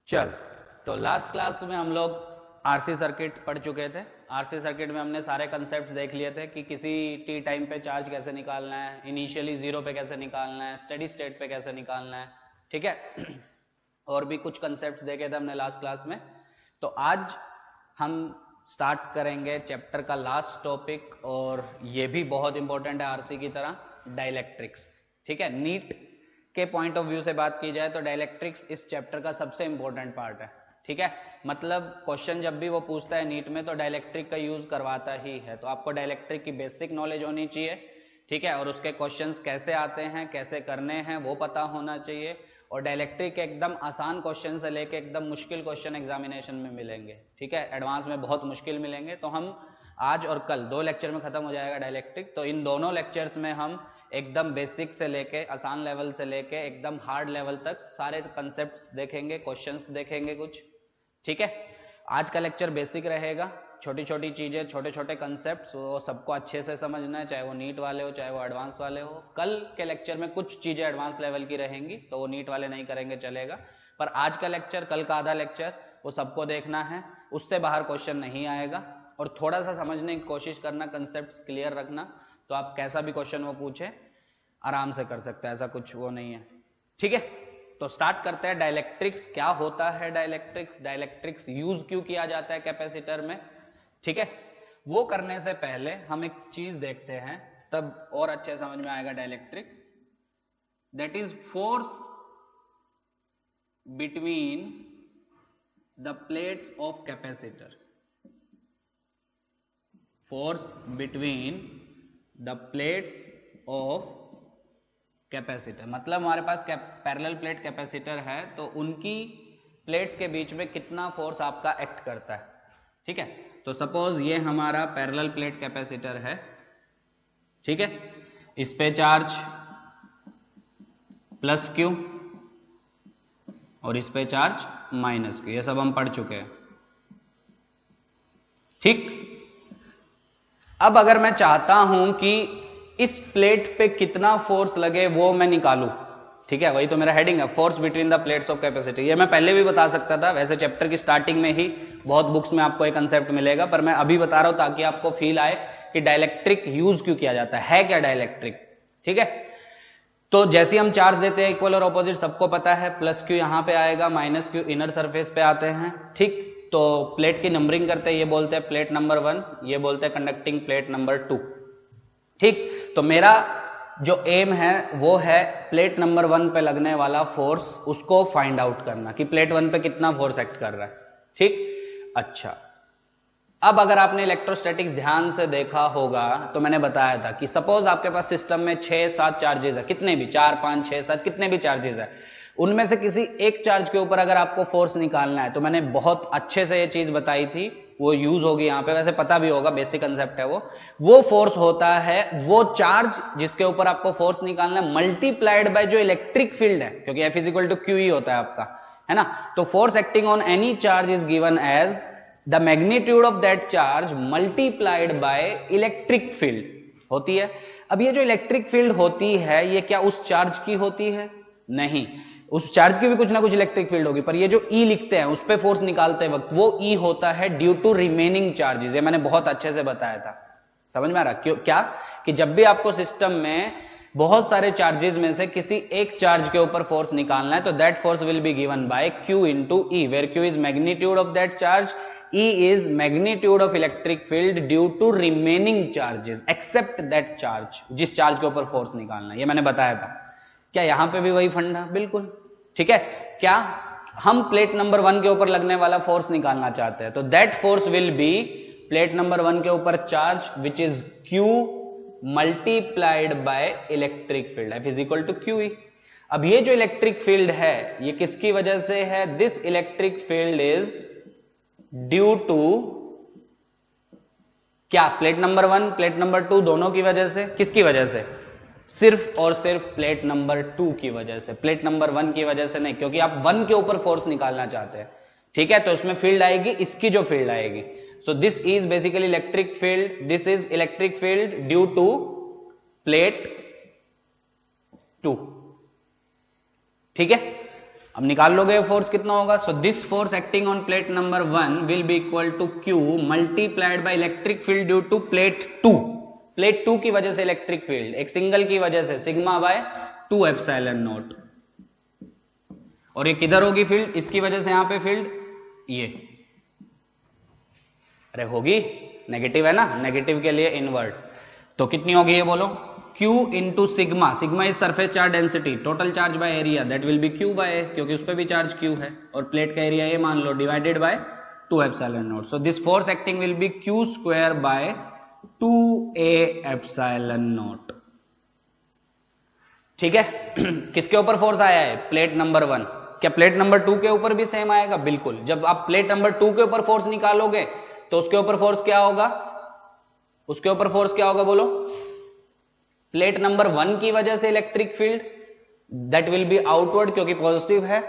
चल, तो last class में हम लोग आरसी सर्किट पढ़ चुके थे। आरसी सर्किट में हमने सारे कंसेप्ट देख लिए थे कि किसी टी टाइम पे चार्ज कैसे निकालना है, इनिशियली जीरो पे कैसे निकालना है, स्टेडी स्टेट पे कैसे निकालना है, ठीक है। और भी कुछ कंसेप्ट देखे थे हमने लास्ट क्लास में। तो आज हम स्टार्ट करेंगे चैप्टर का लास्ट टॉपिक, और ये भी बहुत इंपॉर्टेंट है आरसी की तरह, डाइलेक्ट्रिक्स, ठीक है। नीट के पॉइंट ऑफ व्यू से बात की जाए तो डाइलेक्ट्रिक्स इस चैप्टर का सबसे इंपॉर्टेंट पार्ट है, ठीक है। मतलब क्वेश्चन जब भी वो पूछता है नीट में तो डाइलेक्ट्रिक का यूज करवाता ही है, तो आपको डाइलेक्ट्रिक की बेसिक नॉलेज होनी चाहिए, ठीक है। और उसके क्वेश्चंस कैसे आते हैं, कैसे करने हैं, वो पता होना चाहिए। और डाइलेक्ट्रिक के एकदम आसान क्वेश्चन से लेके एकदम मुश्किल क्वेश्चन एग्जामिनेशन में मिलेंगे, ठीक है। एडवांस में बहुत मुश्किल मिलेंगे। तो हम आज और कल 2 लेक्चर में खत्म हो जाएगा डाइलेक्ट्रिक। तो इन दोनों लेक्चर्स में हम एकदम बेसिक से लेके आसान लेवल से लेके एकदम हार्ड लेवल तक सारे कंसेप्ट्स देखेंगे, क्वेश्चंस देखेंगे कुछ, ठीक है। आज का लेक्चर बेसिक रहेगा, छोटी छोटी चीजें, छोटे छोटे कंसेप्ट्स, वो सबको अच्छे से समझना है, चाहे वो नीट वाले हो चाहे वो एडवांस वाले हो। कल के लेक्चर में कुछ चीजें एडवांस लेवल की रहेंगी तो वो नीट वाले नहीं करेंगे, चलेगा। पर आज का लेक्चर, कल का आधा लेक्चर, वो सबको देखना है, उससे बाहर क्वेश्चन नहीं आएगा। और थोड़ा सा समझने की कोशिश करना, कंसेप्ट क्लियर रखना, तो आप कैसा भी क्वेश्चन वो पूछे आराम से कर सकते हैं, ऐसा कुछ वो नहीं है, ठीक है। तो स्टार्ट करते हैं। डाइलेक्ट्रिक्स क्या होता है, डाइलेक्ट्रिक्स, डाइलेक्ट्रिक्स यूज क्यों किया जाता है कैपेसिटर में, ठीक है। वो करने से पहले हम एक चीज देखते हैं, तब और अच्छे समझ में आएगा dielectric. That is force between the plates of capacitor. Force between the plates of capacitor, मतलब हमारे पास पैरेलल प्लेट कैपेसिटर है, तो उनकी प्लेट्स के बीच में कितना फोर्स आपका एक्ट करता है, ठीक है। तो सपोज ये हमारा पैरेलल प्लेट कैपेसिटर है, ठीक है। इस पे चार्ज प्लस क्यू और इस पे चार्ज माइनस क्यू, ये सब हम पढ़ चुके हैं, ठीक। अब अगर मैं चाहता हूं कि इस प्लेट पे कितना फोर्स लगे वो मैं निकालूं, ठीक है, वही तो मेरा हेडिंग है, force between the plates of capacity. ये मैं पहले भी बता सकता था, वैसे चैप्टर की स्टार्टिंग में ही बहुत बुक्स में आपको एक कंसेप्ट मिलेगा, पर मैं अभी बता रहा हूं ताकि आपको फील आए कि डाइलेक्ट्रिक यूज क्यों किया जाता है क्या डाइलेक्ट्रिक, ठीक है। तो जैसे हम चार्ज देते हैं इक्वल और ऑपोजिट सबको पता है, प्लस क्यू यहां पे आएगा, माइनस क्यू इनर सरफेस पे आते हैं, ठीक। तो प्लेट की नंबरिंग करते हैं, ये बोलते हैं प्लेट नंबर 1, ये बोलते हैं कंडक्टिंग प्लेट नंबर 2, ठीक। तो मेरा जो एम है वो है प्लेट नंबर 1 पे लगने वाला फोर्स, उसको फाइंड आउट करना कि प्लेट 1 पे कितना फोर्स एक्ट कर रहा है, ठीक। अच्छा, अब अगर आपने इलेक्ट्रोस्टैटिक्स ध्यान से देखा होगा तो मैंने बताया था कि सपोज आपके पास सिस्टम में 6-7 चार्जेस है, कितने भी, 4, 5, 6, 7 कितने भी चार्जेस है, उनमें से किसी एक चार्ज के ऊपर अगर आपको फोर्स निकालना है, तो मैंने बहुत अच्छे से ये चीज बताई थी, वो यूज होगी यहाँ पे, वैसे पता भी होगा, बेसिक कंसेप्ट है वो फोर्स होता है वो चार्ज जिसके ऊपर आपको फोर्स निकालना है मल्टीप्लाइड बाय जो इलेक्ट्रिक फील्ड है, क्योंकि F इक्वल टू क्यू ही होता है आपका, है ना। तो force acting on any charge is given as the magnitude of that charge multiplied by electric field होती है। अब ये जो इलेक्ट्रिक फील्ड होती है ये क्या उस चार्ज की होती है? नहीं, उस चार्ज की भी कुछ ना कुछ इलेक्ट्रिक फील्ड होगी, पर ये जो E लिखते हैं उस पे फोर्स निकालते वक्त वो E होता है ड्यू टू रिमेनिंग चार्जेस। ये मैंने बहुत अच्छे से बताया था, समझ में आ रहा? क्यों? क्या कि जब भी आपको सिस्टम में बहुत सारे चार्जेस में से किसी एक चार्ज के ऊपर फोर्स निकालना है तो that force will be given by Q into E, where Q is magnitude of that charge, E is magnitude of electric field due to remaining charges except that charge, जिस charge के ऊपर force निकालना है। ये मैंने बताया था। क्या यहां पे भी वही फंडा? बिल्कुल, ठीक है। क्या हम प्लेट नंबर 1 के ऊपर लगने वाला फोर्स निकालना चाहते हैं, तो that force will be plate number 1 के ऊपर charge which is Q multiplied by electric field, F is equal to QE। अब ये जो इलेक्ट्रिक फील्ड है ये किसकी वजह से है? This electric field is due to क्या? प्लेट नंबर 1 प्लेट नंबर 2 दोनों की वजह से। किसकी वजह से? सिर्फ और सिर्फ प्लेट नंबर 2 की वजह से, प्लेट नंबर 1 की वजह से नहीं, क्योंकि आप 1 के ऊपर फोर्स निकालना चाहते हैं, ठीक है। तो उसमें फील्ड आएगी, इसकी जो फील्ड आएगी, so this is basically electric field, this is electric field due to plate 2, ठीक है। अब निकाल लोगे फोर्स कितना होगा। So this force acting on plate number 1 will be equal to Q multiplied by electric field due to plate 2। Plate 2 की वजह से इलेक्ट्रिक फील्ड, एक सिंगल की वजह से सिग्मा बाय 2 एप्सिलॉन नॉट। और ये किधर होगी फील्ड, इसकी वजह से यहां पे फील्ड ये, अरे होगी नेगेटिव है ना, नेगेटिव के लिए इनवर्ट। तो कितनी होगी ये बोलो, Q into sigma, sigma is surface charge density, total charge by area that will be Q by, क्योंकि उस पर भी चार्ज Q है और प्लेट का एरिया ये मान लो, divided by 2 epsilon naught. So this force acting will be Q square by 2a epsilon not. ठीक है किसके ऊपर फोर्स आया है, प्लेट नंबर 1। क्या प्लेट नंबर 2 के ऊपर भी सेम आएगा, बिल्कुल। जब आप प्लेट नंबर 2 के ऊपर फोर्स निकालोगे तो उसके ऊपर फोर्स क्या होगा, उसके ऊपर फोर्स क्या होगा बोलो, प्लेट नंबर 1 की वजह से electric field that will B outward क्योंकि पॉजिटिव है,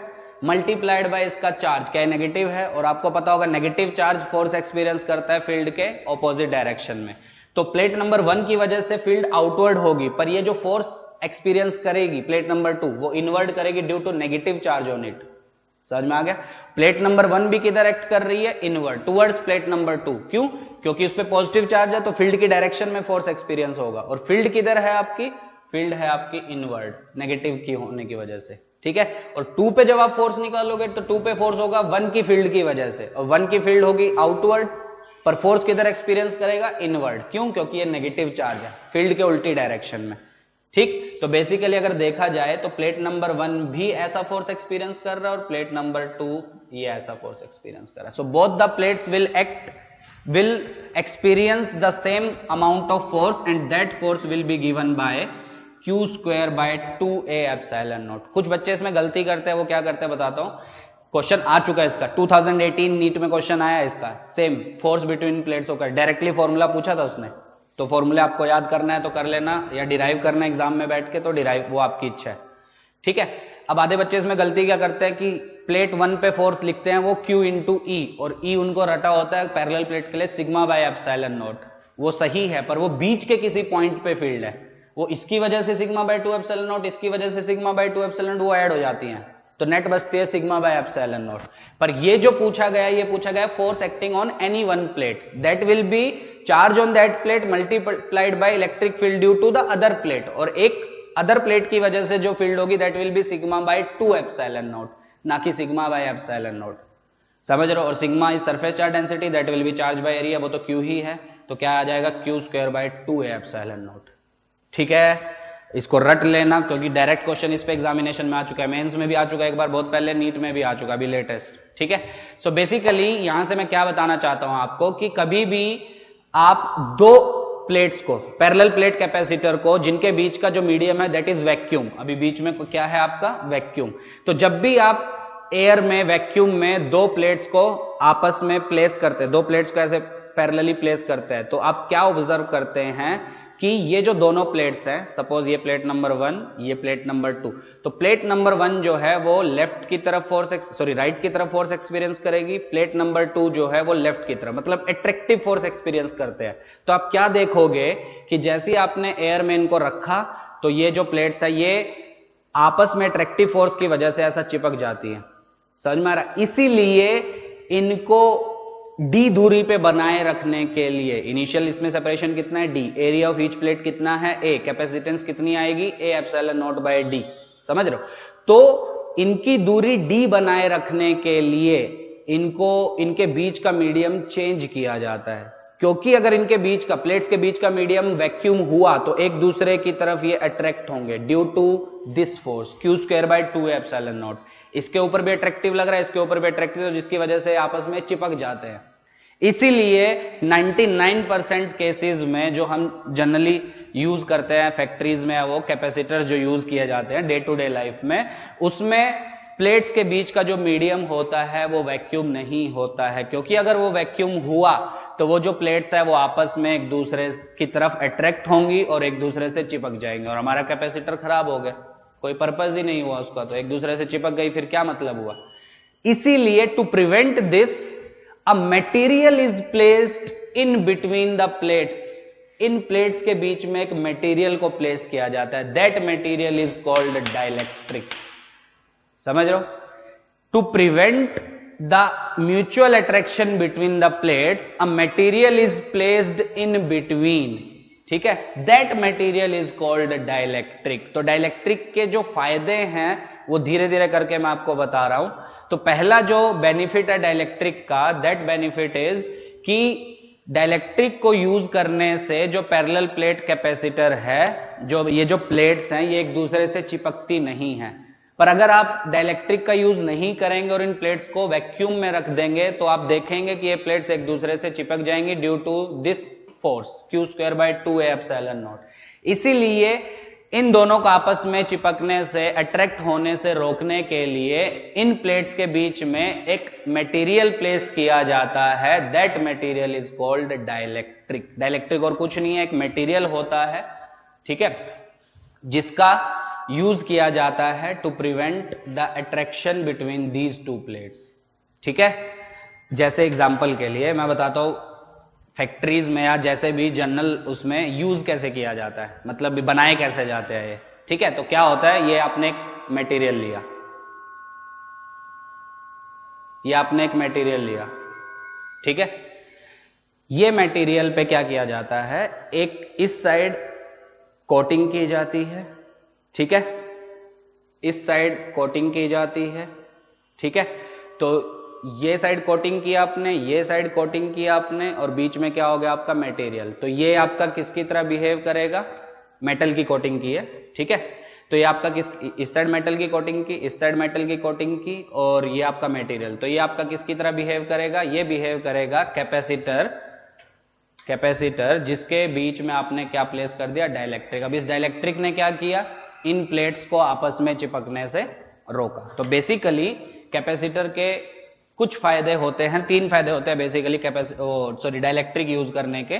मल्टीप्लाइड बाय इसका चार्ज क्या है, नेगेटिव है। और आपको पता होगा नेगेटिव चार्ज फोर्स एक्सपीरियंस करता है फील्ड के ऑपोजिट डायरेक्शन में। तो प्लेट नंबर 1 की वजह से फील्ड आउटवर्ड होगी, पर ये जो फोर्स एक्सपीरियंस करेगी प्लेट नंबर 2 वो इनवर्ट करेगी due to negative charge on it. समझ में आ गया। प्लेट नंबर 1 भी किधर एक्ट कर रही है, इनवर्ट टुवर्ड्स प्लेट नंबर 2। क्यों, क्योंकि उस पे पॉजिटिव चार्ज है तो फील्ड की डायरेक्शन में फोर्स एक्सपीरियंस होगा। और फील्ड किधर है आपकी, फील्ड है आपकी इनवर्ट, नेगेटिव की होने की वजह से। ठीक है, और 2 पे जब आप फोर्स निकालोगे तो 2 पे फोर्स होगा 1 की फील्ड की वजह से, और 1 की फील्ड होगी आउटवर्ड, पर फोर्स किधर एक्सपीरियंस करेगा, इनवर्ड। क्यों, क्योंकि ये नेगेटिव चार्ज है फील्ड के उल्टी डायरेक्शन में। ठीक, तो बेसिकली अगर देखा जाए तो प्लेट नंबर 1 भी ऐसा फोर्स एक्सपीरियंस कर रहा है और प्लेट नंबर 2 ये ऐसा फोर्स एक्सपीरियंस कर रहा है। So both the plates will experience the same amount of force and that force will be given by Q square by 2a epsilon naught। कुछ बच्चे इसमें गलती करते हैं, वो क्या करते हैं बताता हूं। क्वेश्चन आ चुका है इसका, 2018 नीट में क्वेश्चन आया है इसका, सेम फोर्स बिटवीन प्लेट्स होकर डायरेक्टली फॉर्मूला पूछा था उसने। तो फॉर्मूला आपको याद करना है तो कर लेना, या डिराइव करना एग्जाम में बैठ के तो डिराइव, वो आपकी इच्छा है। ठीक है, अब आधे बच्चे इसमें गलती क्या करते हैं कि प्लेट 1 पे फोर्स लिखते हैं वो Q इंटू E, और E उनको रटा होता है पैरेलल प्लेट के लिए सिग्मा बाय एप्सिलॉन नॉट। वो सही है, पर वो बीच के किसी पॉइंट पे फील्ड है, वो इसकी वजह से सिग्मा बाय 2 एप्सिलॉन नॉट, इसकी वजह से सिग्मा बाय 2 एप्सिलॉन नॉट, वो ऐड हो जाती हैं तो नेट बचती है सिग्मा बाय एप्सिलॉन नॉट। पर ये जो पूछा गया, ये पूछा गया force acting on any one plate that will be charge on that plate multiplied by electric field due to the other plate, और एक अदर प्लेट की वजह से जो फील्ड होगी that will be sigma bye 2 epsilon not, ना कि sigma by epsilon not. समझ रहे हो। और sigma is surface charge density that will be charge by area, वो तो Q ही है, तो क्या आ जाएगा Q square by 2a epsilon not. ठीक है, इसको रट लेना क्योंकि डायरेक्ट क्वेश्चन इस पे एग्जामिनेशन में आ चुका है, मेंस में भी आ चुका है एक बार बहुत पहले, नीट में भी आ चुका अभी लेटेस्ट। ठीक है, सो बेसिकली यहां से मैं क्या बताना चाहता हूं आपको कि कभी भी आप दो प्लेट्स को, पैरेलल प्लेट कैपेसिटर को, जिनके बीच का जो मीडियम है दैट इज वैक्यूम, अभी बीच में क्या है आपका वैक्यूम, तो जब भी आप एयर में वैक्यूम में दो प्लेट्स को आपस में प्लेस करते हैं, दो प्लेट्स को ऐसे पैरेलली प्लेस करते हैं, तो आप क्या ऑब्जर्व करते हैं कि ये जो दोनों प्लेट्स हैं, सपोज ये प्लेट नंबर 1, ये प्लेट नंबर 2, तो प्लेट नंबर 1 जो है वो लेफ्ट की तरफ राइट की तरफ फोर्स एक्सपीरियंस करेगी, प्लेट नंबर 2 जो है वो लेफ्ट की तरफ, मतलब अट्रैक्टिव फोर्स एक्सपीरियंस करते हैं। तो आप क्या देखोगे कि जैसे ही आपने एयर में इनको रखा तो ये जो प्लेट्स है ये आपस में अट्रैक्टिव फोर्स की वजह से ऐसा चिपक जाती है। समझ में आ रहा। इसीलिए इनको डी दूरी पे बनाए रखने के लिए, इनिशियल इसमें सेपरेशन कितना है d, area of each plate कितना है ए, कैपेसिटेंस कितनी आएगी A epsilon not by d. समझ रहे हो। तो इनकी दूरी डी बनाए रखने के लिए इनको, इनके बीच का मीडियम चेंज किया जाता है, क्योंकि अगर इनके बीच का, प्लेट्स के बीच का मीडियम वैक्यूम हुआ तो एक दूसरे की तरफ ये अट्रैक्ट होंगे due to this force Q square by 2 epsilon nought. इसके ऊपर भी अट्रैक्टिव लग रहा है, इसके ऊपर भी अट्रैक्टिव, तो जिसकी वजह से आपस में चिपक जाते हैं। इसीलिए 99% केसेस में जो हम जनरली यूज करते हैं फैक्ट्रीज में, वो कैपेसिटर्स जो यूज किए जाते हैं डे टू डे लाइफ में, उसमें प्लेट्स के बीच का जो मीडियम होता है वो वैक्यूम नहीं होता है, क्योंकि अगर वो वैक्यूम हुआ तो वो जो प्लेट्स है वो आपस में एक दूसरे की तरफ अट्रैक्ट होंगी और एक दूसरे से चिपक जाएंगे, और हमारा कैपेसिटर खराब हो गया, कोई पर्पस ही नहीं हुआ उसका, तो एक दूसरे से चिपक गई, फिर क्या मतलब हुआ। इसीलिए to prevent this a material is placed in between the plates, इन प्लेट्स के बीच में एक मटेरियल को प्लेस किया जाता है, that material is called dielectric। समझ रहे हो। To prevent the mutual attraction between the plates a material is placed in between, ठीक है, that material is called dielectric. तो डाइलेक्ट्रिक के जो फायदे हैं वो धीरे धीरे करके मैं आपको बता रहा हूं। तो पहला जो बेनिफिट है डाइलेक्ट्रिक का, दैट बेनिफिट इज कि डाइलेक्ट्रिक को यूज करने से जो पैरेलल प्लेट कैपेसिटर है, जो ये जो प्लेट्स हैं ये एक दूसरे से चिपकती नहीं है। पर अगर आप डाइलेक्ट्रिक का यूज नहीं करेंगे और इन प्लेट्स को वैक्यूम में रख देंगे तो आप देखेंगे कि ये प्लेट्स एक दूसरे से चिपक जाएंगी due to this force Q²/2A∁0। इसीलिए इन दोनों को आपस में चिपकने से, अट्रैक्ट होने से रोकने के लिए इन प्लेट्स के बीच में एक मटेरियल प्लेस किया जाता है, that material is called dielectric. Dielectric और कुछ नहीं है, एक मटेरियल होता है, ठीक है, जिसका यूज किया जाता है to prevent the attraction between these two plates, ठीक है। जैसे एग्जांपल के लिए मैं बताता हूं, फैक्ट्रीज में या जैसे भी जनरल उसमें यूज कैसे किया जाता है, मतलब बनाए कैसे जाते हैं ये, ठीक है। तो क्या होता है, ये आपने एक मटेरियल लिया, ये आपने एक मटेरियल लिया, ठीक है। ये मटेरियल पे क्या किया जाता है, एक इस साइड कोटिंग की जाती है, ठीक है, इस साइड कोटिंग की जाती है, ठीक है। तो ये साइड कोटिंग किया आपने, ये साइड कोटिंग किया आपने, और बीच में क्या हो गया आपका मटेरियल। तो ये आपका किसकी तरह बिहेव करेगा, मेटल की कोटिंग की है, ठीक है। तो ये आपका इस साइड मेटल की कोटिंग की, इस साइड मेटल की कोटिंग की, और ये आपका मटेरियल। तो ये आपका किसकी तरह बिहेव करेगा, ये बिहेव करेगा कैपेसिटर जिसके बीच में आपने क्या प्लेस कर दिया, डाइलेक्ट्रिक। अब इस डाइलेक्ट्रिक ने क्या किया, इन प्लेट्स को आपस में चिपकने से रोका। तो बेसिकली कैपेसिटर के कुछ फायदे होते हैं, 3 फायदे होते हैं बेसिकली डाइलेक्ट्रिक यूज करने के।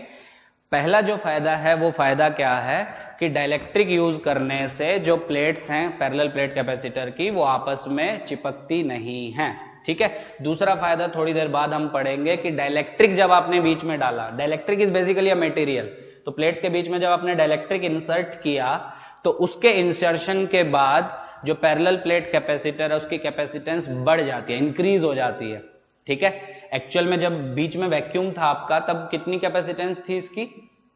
पहला जो फायदा है वो फायदा क्या है कि डाइलेक्ट्रिक यूज करने से जो प्लेट्स हैं पैरेलल प्लेट कैपेसिटर की, वो आपस में चिपकती नहीं हैं, ठीक है। दूसरा फायदा थोड़ी देर बाद हम पढ़ेंगे कि डाइलेक्ट्रिक जब आपने बीच में डाला, dielectric is basically a material, तो प्लेट्स के बीच में जब आपने डाइलेक्ट्रिक इंसर्ट किया तो उसके इंसर्शन के बाद जो पैरेलल प्लेट कैपेसिटर है उसकी कैपेसिटेंस बढ़ जाती है, इंक्रीज हो जाती है, ठीक है। एक्चुअल में जब बीच में वैक्यूम था आपका तब कितनी कैपेसिटेंस थी इसकी,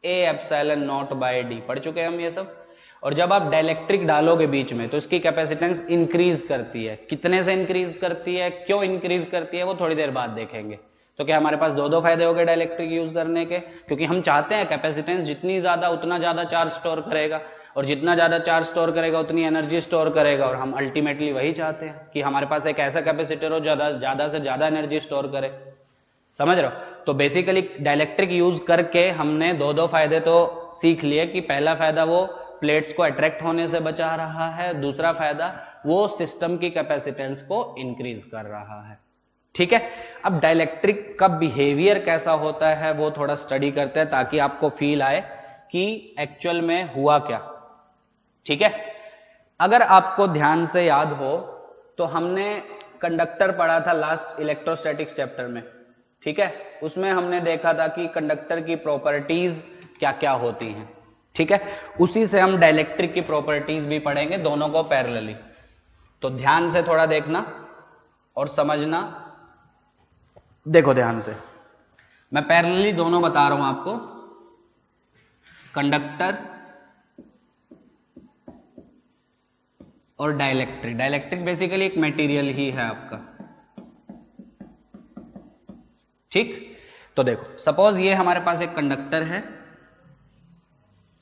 A∁0/d, पढ़ चुके हैं हम ये सब। और जब आप डाइलेक्ट्रिक डालोगे बीच में तो इसकी कैपेसिटेंस इंक्रीज करती है। कितने से इंक्रीज करती है, क्यों इंक्रीज करती है, वो थोड़ी देर बाद देखेंगे। तो क्या हमारे पास दो फायदे हो गए डाइलेक्ट्रिक यूज करने के, क्योंकि हम चाहते हैं कैपेसिटेंस जितनी ज्यादा उतना ज्यादा चार्ज स्टोर करेगा, और जितना ज्यादा चार्ज स्टोर करेगा उतनी एनर्जी स्टोर करेगा, और हम अल्टीमेटली वही चाहते हैं कि हमारे पास एक ऐसा कैपेसिटर हो ज्यादा से ज्यादा एनर्जी स्टोर करे, समझ रहे हो। तो बेसिकली डाइलेक्ट्रिक यूज करके हमने दो फायदे तो सीख लिए कि पहला फायदा वो प्लेट्स को अट्रैक्ट होने से बचा रहा है, दूसरा फायदा वो सिस्टम की कैपेसिटेंस को इंक्रीज कर रहा है, ठीक है। अब डाइलेक्ट्रिक का बिहेवियर कैसा होता है वो थोड़ा स्टडी करते हैं ताकि आपको फील आए कि एक्चुअल में हुआ क्या, ठीक है। अगर आपको ध्यान से याद हो तो हमने कंडक्टर पढ़ा था लास्ट इलेक्ट्रोस्टैटिक्स चैप्टर में, ठीक है। उसमें हमने देखा था कि कंडक्टर की प्रॉपर्टीज क्या क्या होती हैं, ठीक है। उसी से हम डाइलेक्ट्रिक की प्रॉपर्टीज भी पढ़ेंगे, दोनों को पैरेलली। तो ध्यान से थोड़ा देखना और समझना। देखो ध्यान से, मैं पैरेलली दोनों बता रहा हूं आपको, कंडक्टर और डाइलेक्ट्रिक। डाइलेक्ट्रिक बेसिकली एक मटेरियल ही है आपका, ठीक। तो देखो सपोज ये हमारे पास एक कंडक्टर है,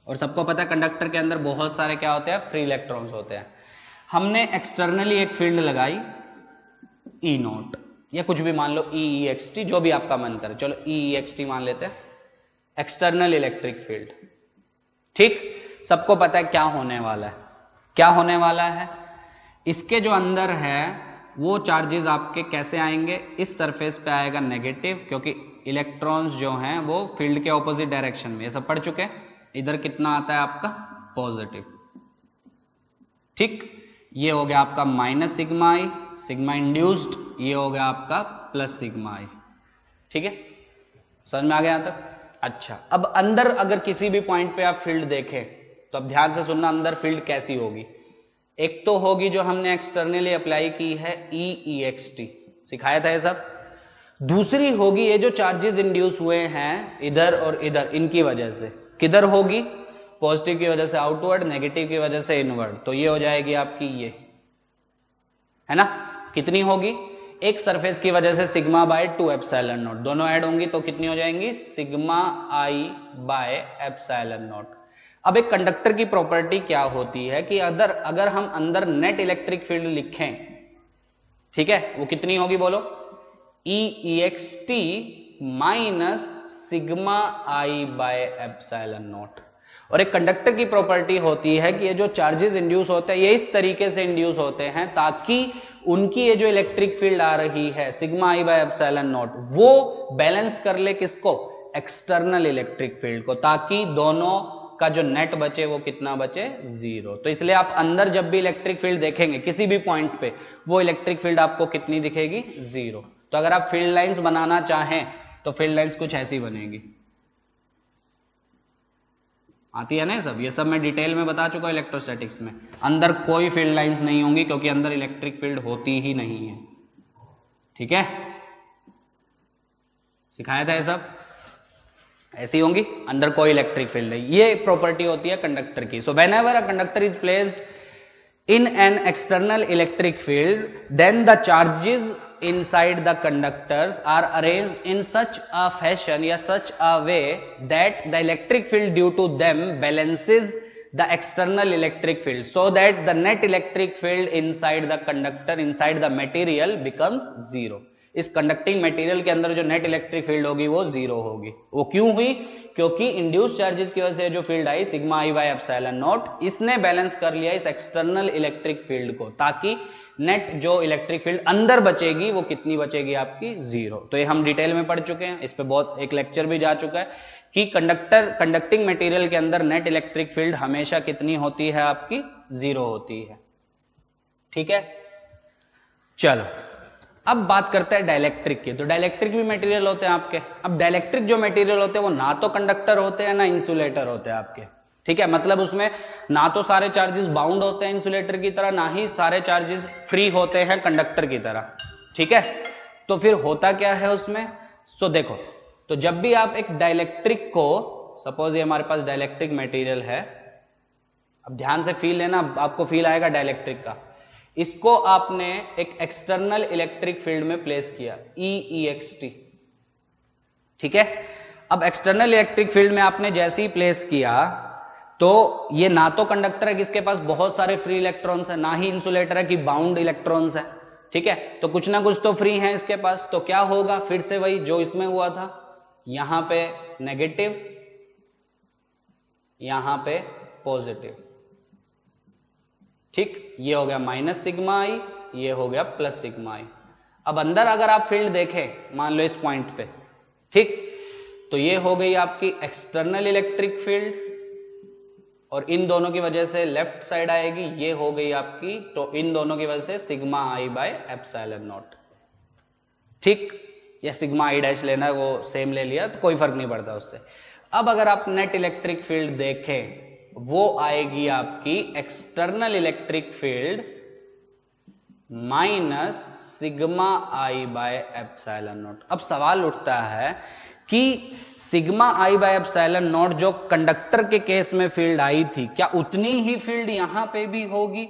और सबको पता है कंडक्टर के अंदर बहुत सारे क्या होते हैं, फ्री इलेक्ट्रॉन्स होते हैं। हमने एक्सटर्नली एक फील्ड लगाई E0, या कुछ भी मान लो EEXT, जो भी आपका मन करे, चलो EEXT मान लेते हैं, एक्सटर्नल इलेक्ट्रिक फील्ड, ठीक। सबको पता है क्या होने वाला है, क्या होने वाला है, इसके जो अंदर है वो चार्जेस आपके कैसे आएंगे, इस सरफेस पे आएगा नेगेटिव, क्योंकि इलेक्ट्रॉन्स जो हैं वो फील्ड के ऑपोजिट डायरेक्शन में, ये सब पढ़ चुके हैं। इधर कितना आता है आपका, पॉजिटिव, ठीक। ये हो गया आपका minus sigma i, sigma induced, ये हो गया आपका प्लस सिग्मा i, ठीक है। समझ में आ गया यहां तक। अच्छा, अब अंदर अगर किसी भी पॉइंट पे आप फील्ड देखें तो अब ध्यान से सुनना, अंदर फील्ड कैसी होगी। एक तो होगी जो हमने एक्सटर्नली अप्लाई की है EEXT, सिखाया था ये सब। दूसरी होगी ये जो चार्जेस इंड्यूस हुए हैं इधर और इधर, इनकी वजह से। किधर होगी? पॉजिटिव की वजह से आउटवर्ड, नेगेटिव की वजह से इनवर्ड। तो ये हो जाएगी आपकी ये, है ना। कितनी होगी? एक सरफेस की वजह से सिग्मा बाय 2 एप्सिलॉन नॉट, दोनों ऐड होंगी तो कितनी हो जाएंगी? Sigma I by epsilon not. अब एक कंडक्टर की प्रॉपर्टी क्या होती है कि अगर हम अंदर नेट इलेक्ट्रिक फील्ड लिखें, ठीक है, वो कितनी होगी बोलो? EEXT minus sigma I by epsilon naught. और एक कंडक्टर की प्रॉपर्टी होती है कि ये जो चार्जेस इंड्यूस होते हैं ये इस तरीके से इंड्यूस होते हैं ताकि उनकी ये जो इलेक्ट्रिक फील्ड आ रही है sigma I by epsilon not, वो बैलेंस कर ले किसको? एक्सटर्नल इलेक्ट्रिक फील्ड को, ताकि दोनों का जो नेट बचे वो कितना बचे? 0। तो इसलिए आप अंदर जब भी इलेक्ट्रिक फील्ड देखेंगे किसी भी पॉइंट पे, वो इलेक्ट्रिक फील्ड आपको कितनी दिखेगी? 0। तो अगर आप फील्ड लाइंस बनाना चाहें तो फील्ड लाइंस कुछ ऐसी बनेगी। आती है ना सब? ये सब मैं डिटेल में बता चुका हूं इलेक्ट्रोस्टैटिक्स में। अंदर कोई फील्ड लाइंस नहीं होंगी क्योंकि अंदर इलेक्ट्रिक फील्ड होती ही नहीं है, ठीक है। सिखाया था ये सब, ऐसी होंगी, अंदर कोई इलेक्ट्रिक फील्ड नहीं। ये प्रॉपर्टी होती है कंडक्टर की। So whenever a conductor is placed in an external electric field, then the charges inside the conductors are arranged in such a fashion या such a way that the electric field due to them balances the external electric field, so that the net electric field inside the conductor, inside the material becomes 0। इस conducting material के अंदर जो net electric field होगी वो 0 होगी। वो क्यों हुई? क्योंकि इंड्यूस चार्जेस की वजह से जो field I sigma I by epsilon not, इसने बैलेंस कर लिया इस एक्सटर्नल इलेक्ट्रिक फील्ड को, ताकि नेट जो इलेक्ट्रिक फील्ड अंदर बचेगी वो कितनी बचेगी? आपकी 0। तो ये हम डिटेल में पढ़ चुके हैं, इस पे बहुत एक लेक्चर भी जा चुका है कि कंडक्टिंग मटेरियल के अंदर नेट इलेक्ट्रिक फील्ड हमेशा कितनी होती है? आपकी 0 होती है, ठीक है। चलो अब बात करते हैं डाइलेक्ट्रिक की। तो डाइलेक्ट्रिक भी मटेरियल होते हैं आपके। अब डाइलेक्ट्रिक जो मटेरियल होते हैं वो ना तो कंडक्टर होते हैं ना इंसुलेटर होते हैं आपके, ठीक है। मतलब उसमें ना तो सारे चार्जेस बाउंड होते हैं इंसुलेटर की तरह, ना ही सारे चार्जेस फ्री होते हैं कंडक्टर की तरह, ठीक है। तो फिर होता क्या है उसमें? सो देखो, तो जब भी आप एक डाइलेक्ट्रिक को, सपोज ये हमारे पास डाइलेक्ट्रिक मटेरियल है, अब ध्यान से फील लेना, आपको फील आएगा डाइलेक्ट्रिक का। इसको आपने एक एक्सटर्नल इलेक्ट्रिक फील्ड में प्लेस किया EEXT, ठीक है। अब एक्सटर्नल इलेक्ट्रिक फील्ड में आपने जैसे ही प्लेस किया तो ये ना तो कंडक्टर है किसके पास बहुत सारे फ्री इलेक्ट्रॉन्स है, ना ही इंसुलेटर है कि बाउंड इलेक्ट्रॉन्स है, ठीक है। तो कुछ ना कुछ तो फ्री है इसके पास। तो क्या होगा? फिर से वही जो इसमें हुआ था, यहां पे नेगेटिव, यहां पे पॉजिटिव, ठीक। ये हो गया माइनस सिग्मा आई, ये हो गया प्लस सिग्मा आई। अब अंदर अगर आप फील्ड देखें मान लो इस पॉइंट पे, ठीक, तो ये हो गई आपकी एक्सटर्नल इलेक्ट्रिक फील्ड और इन दोनों की वजह से लेफ्ट साइड आएगी, ये हो गई आपकी, तो इन दोनों की वजह से sigma I by epsilon not, ठीक। या सिग्मा आई डैश लेना है वो सेम ले लिया तो कोई फर्क नहीं पड़ता उससे। अब अगर आप नेट इलेक्ट्रिक फील्ड देखें वो आएगी आपकी external electric field minus sigma I by epsilon not. अब सवाल उठता है कि sigma I by epsilon not जो कंडक्टर के केस में फील्ड आई थी, क्या उतनी ही फील्ड यहां पे भी होगी?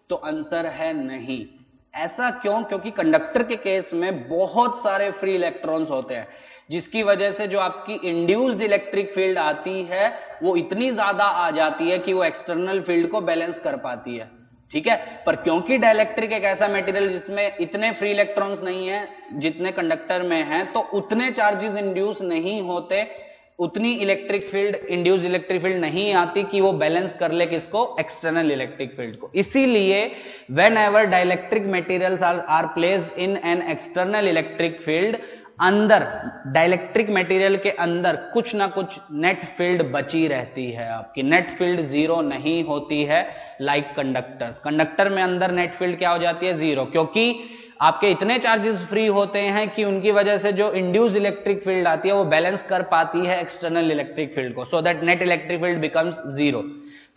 तो आंसर है नहीं। ऐसा क्यों? क्योंकि कंडक्टर के केस में बहुत सारे फ्री इलेक्ट्रॉन्स होते हैं, जिसकी वजह से जो आपकी इंड्यूस्ड इलेक्ट्रिक फील्ड आती है वो इतनी ज्यादा आ जाती है कि वो एक्सटर्नल फील्ड को बैलेंस कर पाती है, ठीक है। पर क्योंकि डाइलेक्ट्रिक एक ऐसा मटेरियल जिसमें इतने फ्री इलेक्ट्रॉन्स नहीं है जितने कंडक्टर में हैं, तो उतने चार्जेस इंड्यूस नहीं होते, उतनी electric field, induced electric field नहीं आती कि वो बैलेंस कर ले किसको? एक्सटर्नल इलेक्ट्रिक फील्ड को। इसीलिए whenever dielectric materials are placed in an external electric field, अंदर डाइलेक्ट्रिक मटेरियल के अंदर कुछ ना कुछ नेट फील्ड बची रहती है आपकी। नेट फील्ड 0 नहीं होती है लाइक कंडक्टर्स। कंडक्टर में अंदर नेट फील्ड क्या हो जाती है? 0, क्योंकि आपके इतने चार्जेस फ्री होते हैं कि उनकी वजह से जो इंड्यूस इलेक्ट्रिक फील्ड आती है वो बैलेंस कर पाती है एक्सटर्नल इलेक्ट्रिक फील्ड को, so that net electric field becomes 0।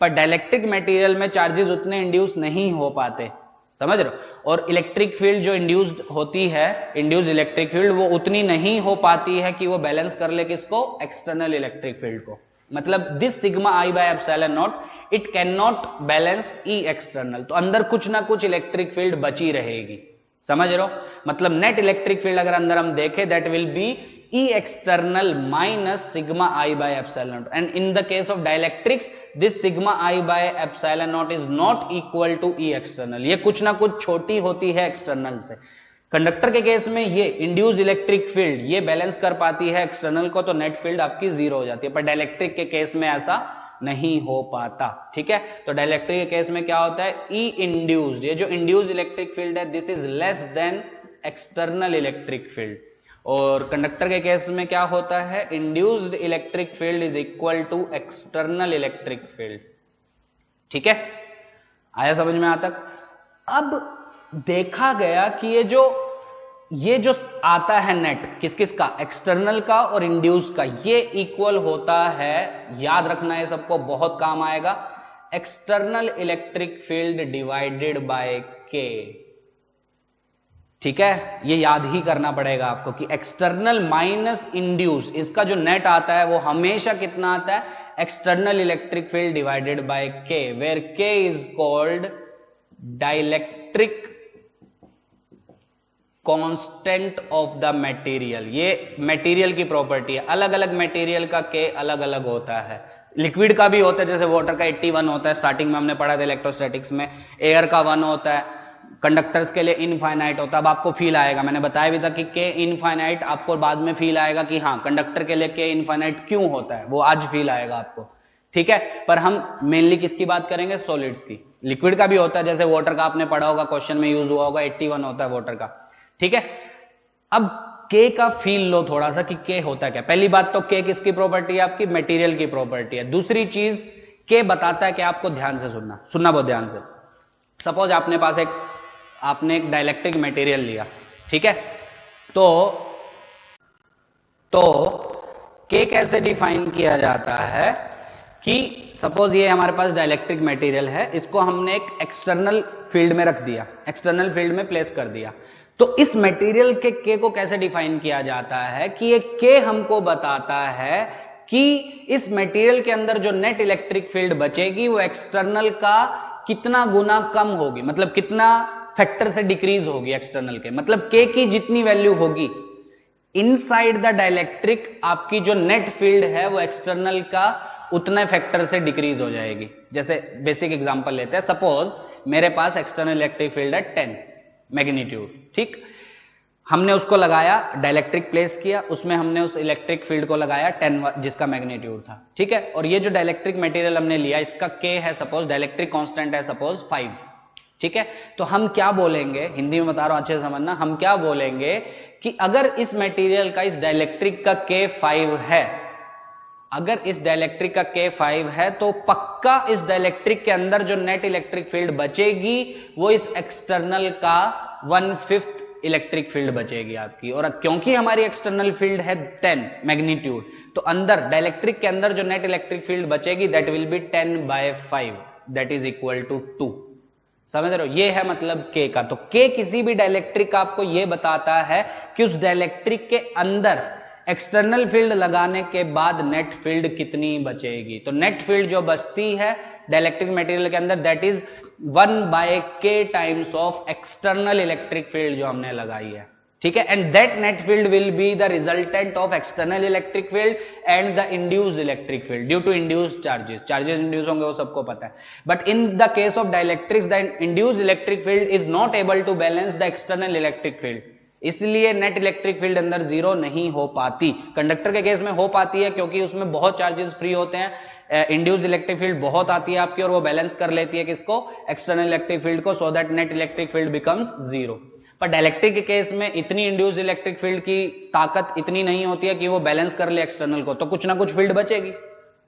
पर डाइलेक्ट्रिक मटेरियल में चार्जेस उतने इंड्यूस नहीं हो पाते, समझ रहे हो। और इलेक्ट्रिक फील्ड जो इंड्यूस्ड होती है, इंड्यूस्ड इलेक्ट्रिक फील्ड, वो उतनी नहीं हो पाती है कि वो बैलेंस कर ले किसको, एक्सटर्नल इलेक्ट्रिक फील्ड को। मतलब this sigma I by epsilon not it can not balance E external, तो अंदर कुछ ना कुछ इलेक्ट्रिक फील्ड बची रहेगी, समझ रहे हो। मतलब नेट इलेक्ट्रिक फील्ड अगर अंदर हम देखें that will B E external minus sigma I by epsilon naught, and in the case of dielectrics this sigma I by epsilon naught is not equal to E external, ये कुछ ना कुछ छोटी होती है एक्सटर्नल से। कंडक्टर के case में ये इंड्यूस्ड इलेक्ट्रिक फील्ड ये बैलेंस कर पाती है एक्सटर्नल को, तो नेट फील्ड आपकी जीरो हो जाती है, पर डाइलेक्ट्रिक के केस में ऐसा नहीं हो पाता, ठीक है। तो डाइलेक्ट्रिक के केस में क्या होता है, ई इंड्यूस्ड, ये जो इंड्यूस्ड इलेक्ट्रिक फील्ड है this is less than external electric field, और कंडक्टर के केस में क्या होता है, induced electric field is equal to external electric field, ठीक है। आया समझ में आता। अब देखा गया कि ये जो आता है नेट किस किस का, एक्सटर्नल का और इंड्यूस का, ये इक्वल होता है, याद रखना है सबको, बहुत काम आएगा, external electric field divided by के, ठीक है। ये याद ही करना पड़ेगा आपको कि एक्सटर्नल माइनस इंड्यूस, इसका जो नेट आता है वो हमेशा कितना आता है, external electric field divided by के, where K is called dielectric constant of the material. ये मटेरियल की प्रॉपर्टी है, अलग अलग मटेरियल का के अलग अलग होता है। लिक्विड का भी होता है, जैसे वाटर का 81 होता है, स्टार्टिंग में हमने पढ़ा था इलेक्ट्रोस्टैटिक्स में। एयर का 1 होता है, कंडक्टर्स के लिए इनफाइनाइट होता है। अब आपको फील आएगा, मैंने बताया भी था कि के इनफाइनाइट, आपको बाद में फील आएगा कि हाँ कंडक्टर के लिए के इनफाइनाइट क्यों होता है, वो आज फील आएगा आपको, ठीक है। पर हम मेनली किसकी बात करेंगे, सॉलिड्स की। लिक्विड का भी होता है, जैसे वाटर का आपने पढ़ा होगा, क्वेश्चन में यूज हुआ होगा, 81 होता है वाटर का, ठीक है। अब के का फील लो थोड़ा सा कि के होता क्या। पहली बात तो के किसकी प्रॉपर्टी है, आपकी मटेरियल की प्रॉपर्टी है। दूसरी चीज के बताता है कि आपको ध्यान से सुनना बहुत ध्यान से। सपोज आपने एक डाइलेक्ट्रिक मटेरियल लिया, ठीक है, तो के कैसे डिफाइन किया जाता है कि सपोज ये हमारे पास डाइलेक्ट्रिक मटेरियल है, इसको हमने एक एक्सटर्नल फील्ड में रख दिया, एक्सटर्नल फील्ड में प्लेस कर दिया, तो इस मटेरियल के को कैसे डिफाइन किया जाता है कि ये के हमको बताता है कि इस मटेरियल के अंदर जो नेट इलेक्ट्रिक फील्ड बचेगी वो एक्सटर्नल का कितना गुना कम होगी, मतलब कितना फैक्टर से डिक्रीज होगी एक्सटर्नल के, मतलब के की जितनी वैल्यू होगी इनसाइड द डाइलेक्ट्रिक, आपकी जो नेट फील्ड है वो एक्सटर्नल का उतने फैक्टर से डिक्रीज हो जाएगी। जैसे बेसिक एग्जांपल लेते हैं, सपोज मेरे पास एक्सटर्नल इलेक्ट्रिक फील्ड है 10 मैग्नीट्यूड, ठीक, हमने उसको लगाया, डाइलेक्ट्रिक प्लेस किया, उसमें हमने उस इलेक्ट्रिक फील्ड को लगाया 10 जिसका मैग्नीट्यूड था, ठीक है। और ये जो डाइलेक्ट्रिक मटेरियल हमने लिया, इसका के है सपोज, डाइलेक्ट्रिक कांस्टेंट है सपोज 5, ठीक है। तो हम क्या बोलेंगे, हिंदी में बता रहा हूं अच्छे से समझना, हम क्या बोलेंगे कि अगर इस मटेरियल का, इस डाइलेक्ट्रिक का के 5 है, अगर इस डाइलेक्ट्रिक का के 5 है, तो पक्का इस डाइलेक्ट्रिक के अंदर जो नेट इलेक्ट्रिक फील्ड बचेगी वो इस एक्सटर्नल का 1/5 इलेक्ट्रिक फील्ड बचेगी आपकी। और क्योंकि हमारी एक्सटर्नल फील्ड है 10 मैग्नीट्यूड, तो अंदर डाइलेक्ट्रिक के अंदर जो नेट इलेक्ट्रिक फील्ड बचेगी that will be 10/5, that is equal to 2। समझ रहे हो, ये है मतलब के का। तो के किसी भी डाइलेक्ट्रिक का आपको ये बताता है कि उस डाइलेक्ट्रिक के अंदर एक्सटर्नल फील्ड लगाने के बाद नेट फील्ड कितनी बचेगी। तो नेट फील्ड जो बचती है डाइलेक्ट्रिक मटेरियल के अंदर that is 1/k times of external electric field जो हमने लगाई है, ठीक है। And that net field will be the resultant of external electric field and the induced electric field due to induced charges induce होंगे वो सबको पता है। But in the case of dielectrics the induced electric field is not able to balance the external electric field, इसलिए net electric field अंदर zero नहीं हो पाती। कंडक्टर के केस में हो पाती है क्योंकि उसमें बहुत चार्जेस फ्री होते हैं, इंड्यूस्ड इलेक्ट्रिक फील्ड बहुत आती है आपकी और वो बैलेंस कर लेती है किसको, एक्सटर्नल इलेक्ट्रिक फील्ड को, so that net electric field becomes zero. पर डाइलेक्ट्रिक के केस में इतनी इंड्यूस्ड इलेक्ट्रिक फील्ड की ताकत इतनी नहीं होती है कि वो बैलेंस कर ले एक्सटर्नल को, तो कुछ ना कुछ फील्ड बचेगी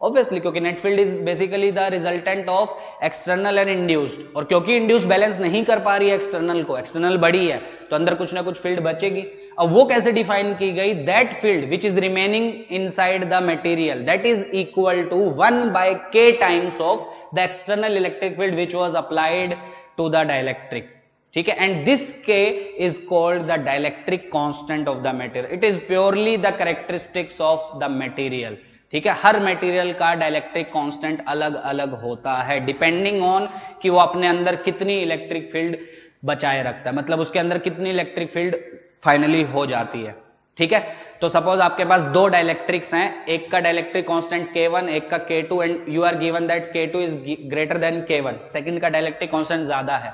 ऑब्वियसली, क्योंकि net field is basically the resultant of external and induced, और क्योंकि इंड्यूस्ड बैलेंस नहीं कर पा रही है एक्सटर्नल को, एक्सटर्नल बड़ी है तो अंदर कुछ ना कुछ फील्ड बचेगी। अब वो कैसे डिफाइन की गई, that field which is remaining inside the material that is equal to 1/k times of the external electric field which was applied to the dielectric, ठीक है, and this k is called the dielectric constant of the material, it is purely the characteristics of the material, ठीक है। हर material का dielectric constant अलग अलग होता है डिपेंडिंग ऑन कि वो अपने अंदर कितनी इलेक्ट्रिक फील्ड बचाए रखता है, मतलब उसके अंदर कितनी इलेक्ट्रिक फील्ड फाइनली हो जाती है, ठीक है। तो सपोज आपके पास दो डाइलेक्ट्रिक्स हैं, एक का डाइलेक्ट्रिक कांस्टेंट K1, एक का K2, and you are given that K2 is greater than K1, second का डाइलेक्ट्रिक कांस्टेंट ज्यादा है,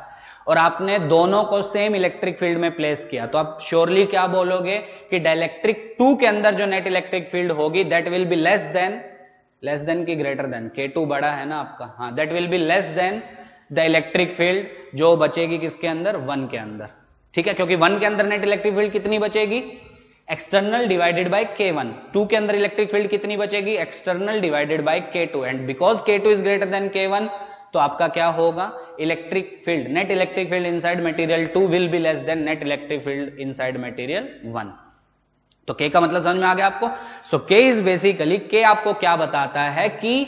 और आपने दोनों को सेम इलेक्ट्रिक फील्ड में प्लेस किया, तो आप श्योरली क्या बोलोगे कि डाइलेक्ट्रिक 2 के अंदर जो नेट इलेक्ट्रिक फील्ड होगी that will be less than की ग्रेटर देन, K2 बड़ा है ना आपका, हाँ, that will be less than the electric field जो बचेगी किसके अंदर, 1 के अंदर, ठीक है, क्योंकि 1 के अंदर नेट इलेक्ट्रिक फील्ड कितनी बचेगी, एक्सटर्नल डिवाइडेड बाय K1, 2 के अंदर इलेक्ट्रिक फील्ड कितनी बचेगी, external divided by K2, and because K2 is greater than K1 तो आपका क्या होगा, electric field, net electric field inside material 2 will be less than net electric field inside material 1। तो K का मतलब समझ में आ गया आपको। सो K इज बेसिकली, K आपको क्या बताता है कि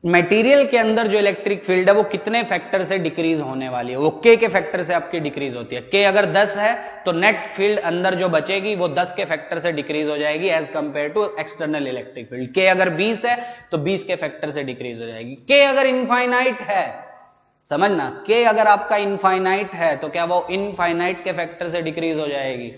मटेरियल के अंदर जो इलेक्ट्रिक फील्ड है वो कितने फैक्टर से डिक्रीज होने वाली है, वो K के फैक्टर से आपकी डिक्रीज होती है। K अगर 10 है तो नेट फील्ड अंदर जो बचेगी वो 10 के फैक्टर से डिक्रीज हो जाएगी as compare to external electric field. K अगर 20 है तो 20 के फैक्टर से डिक्रीज हो जाएगी। K अगर इनफाइनाइट है, समझना, K अगर आपका इनफाइनाइट है तो क्या वो इनफाइनाइट के फैक्टर से डिक्रीज हो जाएगी,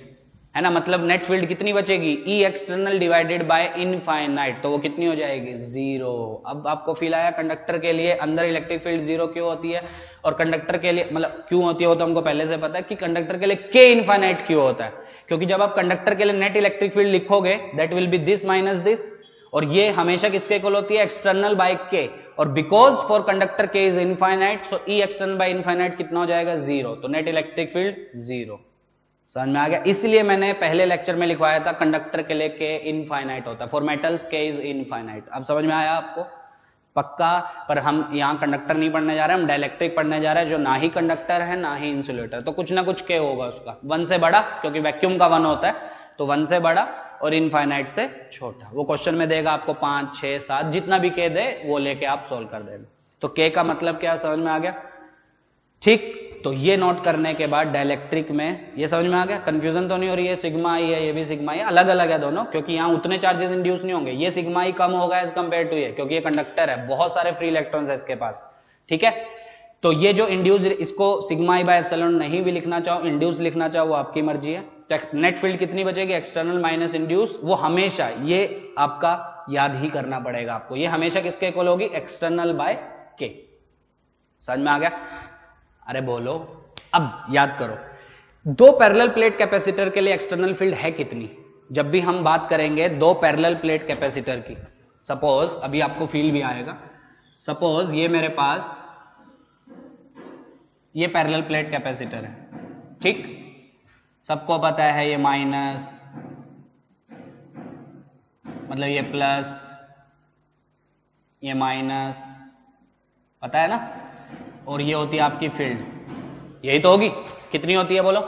है ना, मतलब नेट फील्ड कितनी बचेगी, E external divided by infinite, तो वो कितनी हो जाएगी, 0। अब आपको फील आया कंडक्टर के लिए अंदर इलेक्ट्रिक फील्ड 0 क्यों होती है, और कंडक्टर के लिए मतलब क्यों होती है वो तो हमको पहले से पता है कि कंडक्टर के लिए K इनफाइनाइट क्यों होता है, क्योंकि जब आप कंडक्टर के लिए नेट इलेक्ट्रिक फील्ड लिखोगे that will be this minus this, और ये हमेशा किसके इक्वल होती है, एक्सटर्नल बाय K, और because for conductor K is infinite so E external by infinite कितना हो जाएगा, 0, तो नेट इलेक्ट्रिक फील्ड 0। समझ में आ गया, इसलिए मैंने पहले लेक्चर में लिखवाया था कंडक्टर के लिए K इनफाइनाइट होता है, for metals K is infinite. अब समझ में आया आपको पक्का, पर हम यहाँ कंडक्टर नहीं पढ़ने जा रहे हैं, हम डाइलेक्ट्रिक पढ़ने जा रहे हैं जो ना ही कंडक्टर है ना ही इंसुलेटर, तो कुछ ना कुछ K होगा उसका, 1 से बड़ा, क्योंकि वैक्यूम का 1 होता है, तो 1 से बड़ा और इनफाइनाइट से छोटा। वो क्वेश्चन में देगा आपको 5, 6, 7 जितना भी K दे वो लेके आप सोल्व कर देंगे। तो K का मतलब क्या समझ में आ गया, ठीक। तो ये नोट करने के बाद डाइलेक्ट्रिक में ये समझ में आ गया, कंफ्यूजन तो नहीं हो रही है, सिग्मा आई है, ये भी सिग्मा आई, अलग अलग है दोनों, क्योंकि यहाँ उतने चार्जेस इंड्यूस नहीं होंगे, ये सिग्मा आई कम होगा एज कंपेयर टू ये, क्योंकि ये कंडक्टर है, बहुत सारे फ्री इलेक्ट्रॉन्स है इसके पास, ठीक है। तो ये जो इंड्यूस, इसको सिग्मा आई बाय एप्सिलॉन नहीं भी लिखना चाहो, इंड्यूस लिखना चाहो, वो आपकी मर्जी है। तो नेट फील्ड कितनी बचेगी, एक्सटर्नल माइनस इंड्यूस, वो हमेशा ये आपका याद ही करना पड़ेगा आपको, ये हमेशा किसके इक्वल होगी, एक्सटर्नल बाय K। समझ में आ गया, अरे बोलो, अब याद करो, दो पैरेलल प्लेट कैपेसिटर के लिए एक्सटर्नल फील्ड है कितनी, जब भी हम बात करेंगे दो पैरेलल प्लेट कैपेसिटर की, सपोज अभी आपको फील भी आएगा, सपोज ये मेरे पास ये पैरेलल प्लेट कैपेसिटर है, ठीक, सबको पता है ये माइनस, मतलब ये प्लस, ये माइनस, पता है ना, और ये होती है आपकी फील्ड, यही तो होगी, कितनी होती है बोलो,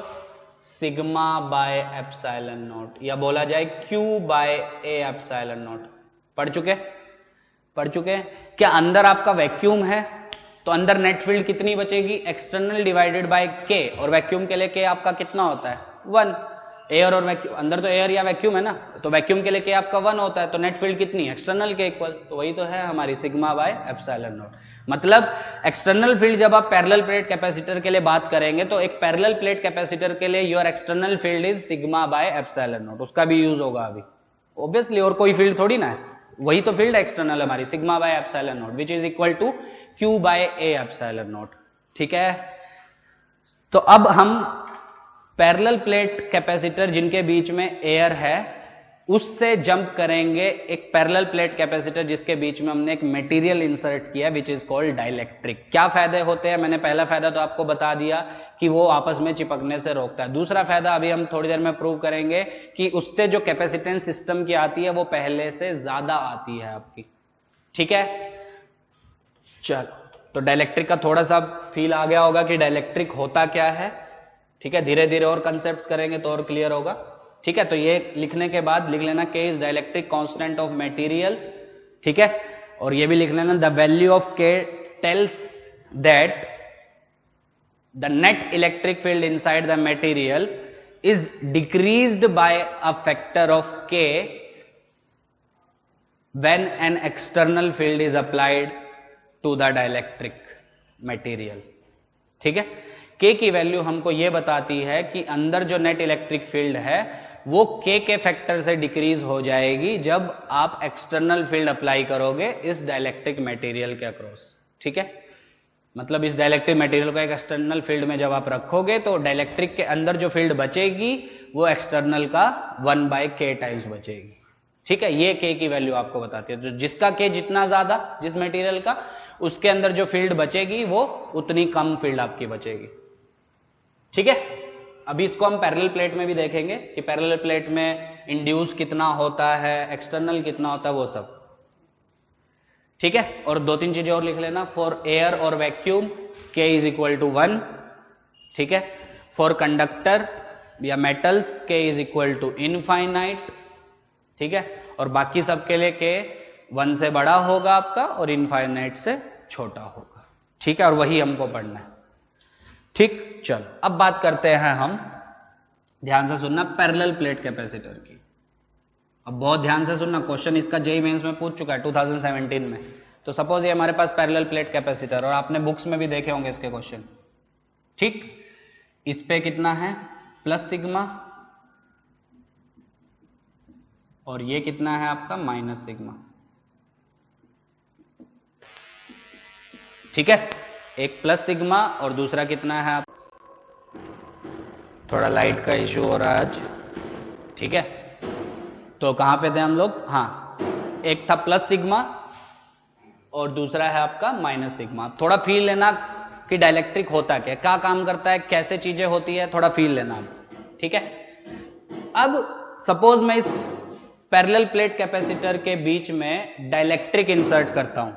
सिग्मा बाय एप्सिलॉन नॉट, या बोला जाए Q by A epsilon nought. पढ़ चुके क्या अंदर आपका वैक्यूम है तो अंदर नेट फील्ड कितनी बचेगी, एक्सटर्नल डिवाइडेड बाय K, और वैक्यूम के लिए K आपका कितना होता है, 1। एयर और वैक्यूम, अंदर तो एयर या वैक्यूम है ना, तो वैक्यूम के लिए K आपका 1 होता है, तो नेट फील्ड कितनी, एक्सटर्नल के इक्वल, तो वही तो है हमारी सिग्मा बाय एप्सिलॉन नॉट। मतलब एक्सटर्नल फील्ड जब आप पैरेलल प्लेट कैपेसिटर के लिए बात करेंगे तो एक पैरेलल प्लेट कैपेसिटर के लिए your external field is sigma by epsilon not, उसका भी यूज होगा अभी ऑब्वियसली, और कोई फील्ड थोड़ी ना है, वही तो फील्ड एक्सटर्नल हमारी sigma by epsilon nought which is equal to Q by A epsilon not, ठीक है। तो अब हम पैरेलल प्लेट कैपेसिटर जिनके बीच में एयर है उससे जंप करेंगे एक पैरेलल प्लेट कैपेसिटर जिसके बीच में हमने एक मटेरियल इंसर्ट किया विच इज कॉल्ड डाइलेक्ट्रिक। क्या फायदे होते हैं, मैंने पहला फायदा तो आपको बता दिया कि वो आपस में चिपकने से रोकता है, दूसरा फायदा अभी हम थोड़ी देर में प्रूव करेंगे कि उससे जो कैपेसिटेंस सिस्टम की आती है वो पहले से ज्यादा आती है आपकी, ठीक है। चलो, तो डाइलेक्ट्रिक का थोड़ा सा फील आ गया होगा कि डाइलेक्ट्रिक होता क्या है, ठीक है। धीरे धीरे और कंसेप्ट्स करेंगे तो और क्लियर होगा। ठीक है, तो ये लिखने के बाद लिख लेना K is dielectric constant of material, ठीक है, और ये भी लिख लेना the value of K tells that the net electric field inside the material is decreased by a factor of K when an external field is applied to the dielectric material, ठीक है। K की value हमको ये बताती है कि अंदर जो नेट इलेक्ट्रिक फील्ड है वो K के फैक्टर से डिक्रीज हो जाएगी जब आप एक्सटर्नल फील्ड अप्लाई करोगे इस डाइलेक्ट्रिक मटेरियल के अक्रॉस, ठीक है। मतलब इस डाइलेक्ट्रिक मटेरियल को एक एक्सटर्नल फील्ड में जब आप रखोगे तो डाइलेक्ट्रिक के अंदर जो फील्ड बचेगी वो एक्सटर्नल का 1/K टाइम्स बचेगी, ठीक है। ये K की वैल्यू आपको बताती है, तो जिसका K जितना ज्यादा जिस मटेरियल का, उसके अंदर जो फील्ड बचेगी वो उतनी कम फील्ड आपकी बचेगी, ठीक है। अभी इसको हम पैरेलल प्लेट में भी देखेंगे कि पैरेलल प्लेट में इंड्यूस कितना होता है, एक्सटर्नल कितना होता है, वो सब, ठीक है। और 2-3 चीजें और लिख लेना, फॉर एयर और vacuum K is equal to 1, ठीक है। फॉर कंडक्टर या metals K is equal to infinite, ठीक है। और बाकी सबके लिए K 1 से बड़ा होगा आपका और इनफाइनाइट से छोटा होगा, ठीक है। और वही हमको पढ़ना है, ठीक। चलो अब बात करते हैं हम, ध्यान से सुनना, पैरेलल प्लेट कैपेसिटर की। अब बहुत ध्यान से सुनना, क्वेश्चन इसका जेईई मेंस में पूछ चुका है 2017 में। तो सपोज ये हमारे पास पैरेलल प्लेट कैपेसिटर, और आपने बुक्स में भी देखे होंगे इसके क्वेश्चन, ठीक। इस पे कितना है प्लस सिग्मा, और ये कितना है आपका माइनस सिग्मा, ठीक है। एक प्लस सिग्मा और दूसरा कितना है, आप थोड़ा लाइट का इशू हो रहा है आज, ठीक है। तो कहां पे थे हम लोग, हाँ, एक था प्लस सिग्मा और दूसरा है आपका माइनस सिग्मा। थोड़ा फील लेना कि डाइलेक्ट्रिक होता क्या काम करता है, कैसे चीजें होती है, थोड़ा फील लेना, ठीक है। अब सपोज मैं इस पैरेलल प्लेट कैपेसिटर के बीच में डाइलेक्ट्रिक इंसर्ट करता हूं,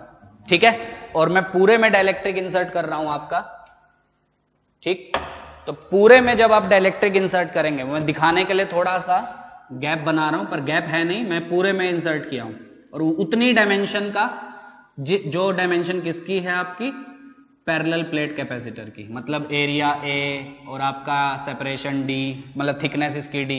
ठीक है, और मैं पूरे में डाइलेक्ट्रिक इंसर्ट कर रहा हूं आपका, ठीक। तो पूरे में जब आप डाइलेक्ट्रिक इंसर्ट करेंगे, मैं दिखाने के लिए थोड़ा सा गैप बना रहा हूं, पर गैप है नहीं, मैं पूरे में इंसर्ट किया हूं, और उतनी डायमेंशन का, जो डायमेंशन किसकी है आपकी पैरेलल प्लेट कैपेसिटर की, मतलब एरिया A और आपका सेपरेशन D, मतलब थिकनेस इसकी D,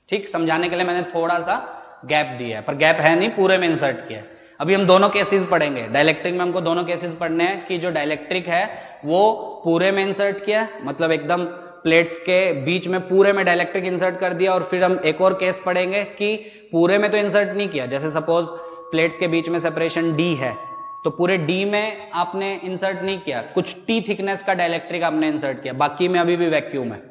ठीक। समझाने के लिए मैंने थोड़ा सा गैप दिया है, पर गैप है नहीं, पूरे में इंसर्ट किया है। अभी हम दोनों केसेस पढ़ेंगे, डाइलेक्ट्रिक में हमको दोनों केसेस पढ़ने हैं कि जो डाइलेक्ट्रिक है वो पूरे में इंसर्ट किया, मतलब एकदम प्लेट्स के बीच में पूरे में डाइलेक्ट्रिक इंसर्ट कर दिया, और फिर हम एक और केस पढ़ेंगे कि पूरे में तो इंसर्ट नहीं किया, जैसे सपोज प्लेट्स के बीच में सेपरेशन D है, तो पूरे D में आपने इंसर्ट नहीं किया, कुछ T थिकनेस का डाइलेक्ट्रिक आपने इंसर्ट किया, बाकी में अभी भी वैक्यूम है,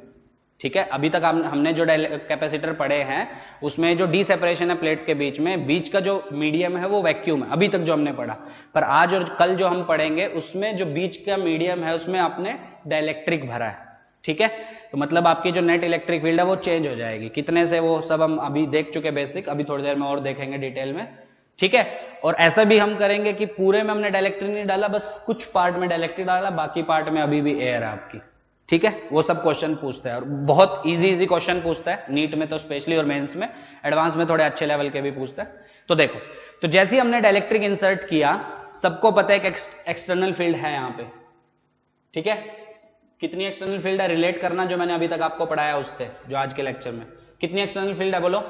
ठीक है। अभी तक हमने जो कैपेसिटर पढ़े हैं उसमें जो डी सेपरेशन है प्लेट्स के बीच में, बीच का जो मीडियम है वो वैक्यूम है, अभी तक जो हमने पढ़ा। पर आज और कल जो हम पढ़ेंगे उसमें जो बीच का मीडियम है उसमें आपने डाइलेक्ट्रिक भरा है, ठीक है। तो मतलब आपकी जो नेट इलेक्ट्रिक फील्ड है वो चेंज हो जाएगी, कितने से वो सब हम अभी देख चुके बेसिक, अभी थोड़ी देर में और देखेंगे डिटेल में, ठीक है। और ऐसा भी हम करेंगे कि पूरे में हमने डाइलेक्ट्रिक नहीं डाला, बस कुछ पार्ट में डाइलेक्ट्रिक डाला, बाकी पार्ट में अभी भी एयर है आपकी, ठीक है। वो सब क्वेश्चन पूछता है, और बहुत इजी क्वेश्चन पूछता है, नीट में तो स्पेशली और मेंस में, एडवांस में थोड़े अच्छे लेवल के भी पूछता है। तो देखो, तो जैसे ही हमने डाइलेक्ट्रिक इंसर्ट किया, सबको पता है कि एक्सटर्नल फील्ड है यहाँ पे, ठीक है। कितनी एक्सटर्नल फील्ड है, रिलेट करना जो मैंने अभी तक आपको पढ़ाया उससे, जो आज के लेक्चर में, कितनी एक्सटर्नल फील्ड है बोलो,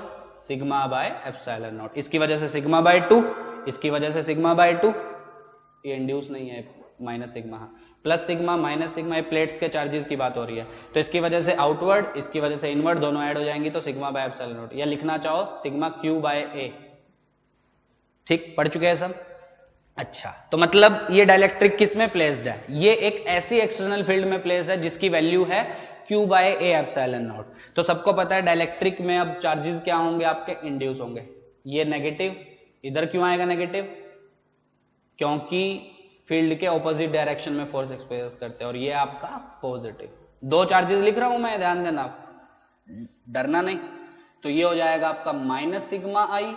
सिग्मा बाय एप्सिलॉन नॉट, इसकी वजह से सिग्मा बाय 2, इसकी वजह से सिग्मा बाय 2, ये इंड्यूस नहीं है minus sigma, plus sigma minus sigma, ये प्लेट्स के चार्जेस की बात हो रही है, तो इसकी वजह से आउटवर्ड, इसकी वजह से इनवर्ड, दोनों ऐड हो जाएंगी, तो सिग्मा बाय एप्सिलॉन नॉट, या लिखना चाहो सिग्मा क्यू बाय ए, ठीक। पढ़ चुके हैं सब, अच्छा। तो मतलब ये डाइलेक्ट्रिक किस में प्लेस्ड है, ये एक ऐसी एक्सटर्नल फील्ड में प्लेस है जिसकी वैल्यू है Q by A epsilon naught. तो सबको पता है डाइलेक्ट्रिक में अब चार्जेस क्या होंगे आपके, इंड्यूस होंगे, ये नेगेटिव, इधर क्यों आएगा नेगेटिव, क्योंकि फील्ड के ऑपोजिट डायरेक्शन में फोर्स एक्सपीरियंस करते हैं, और ये आपका पॉजिटिव। दो चार्जेस लिख रहा हूं मैं, ध्यान देना, डरना नहीं। तो ये हो जाएगा आपका माइनस सिग्मा आई,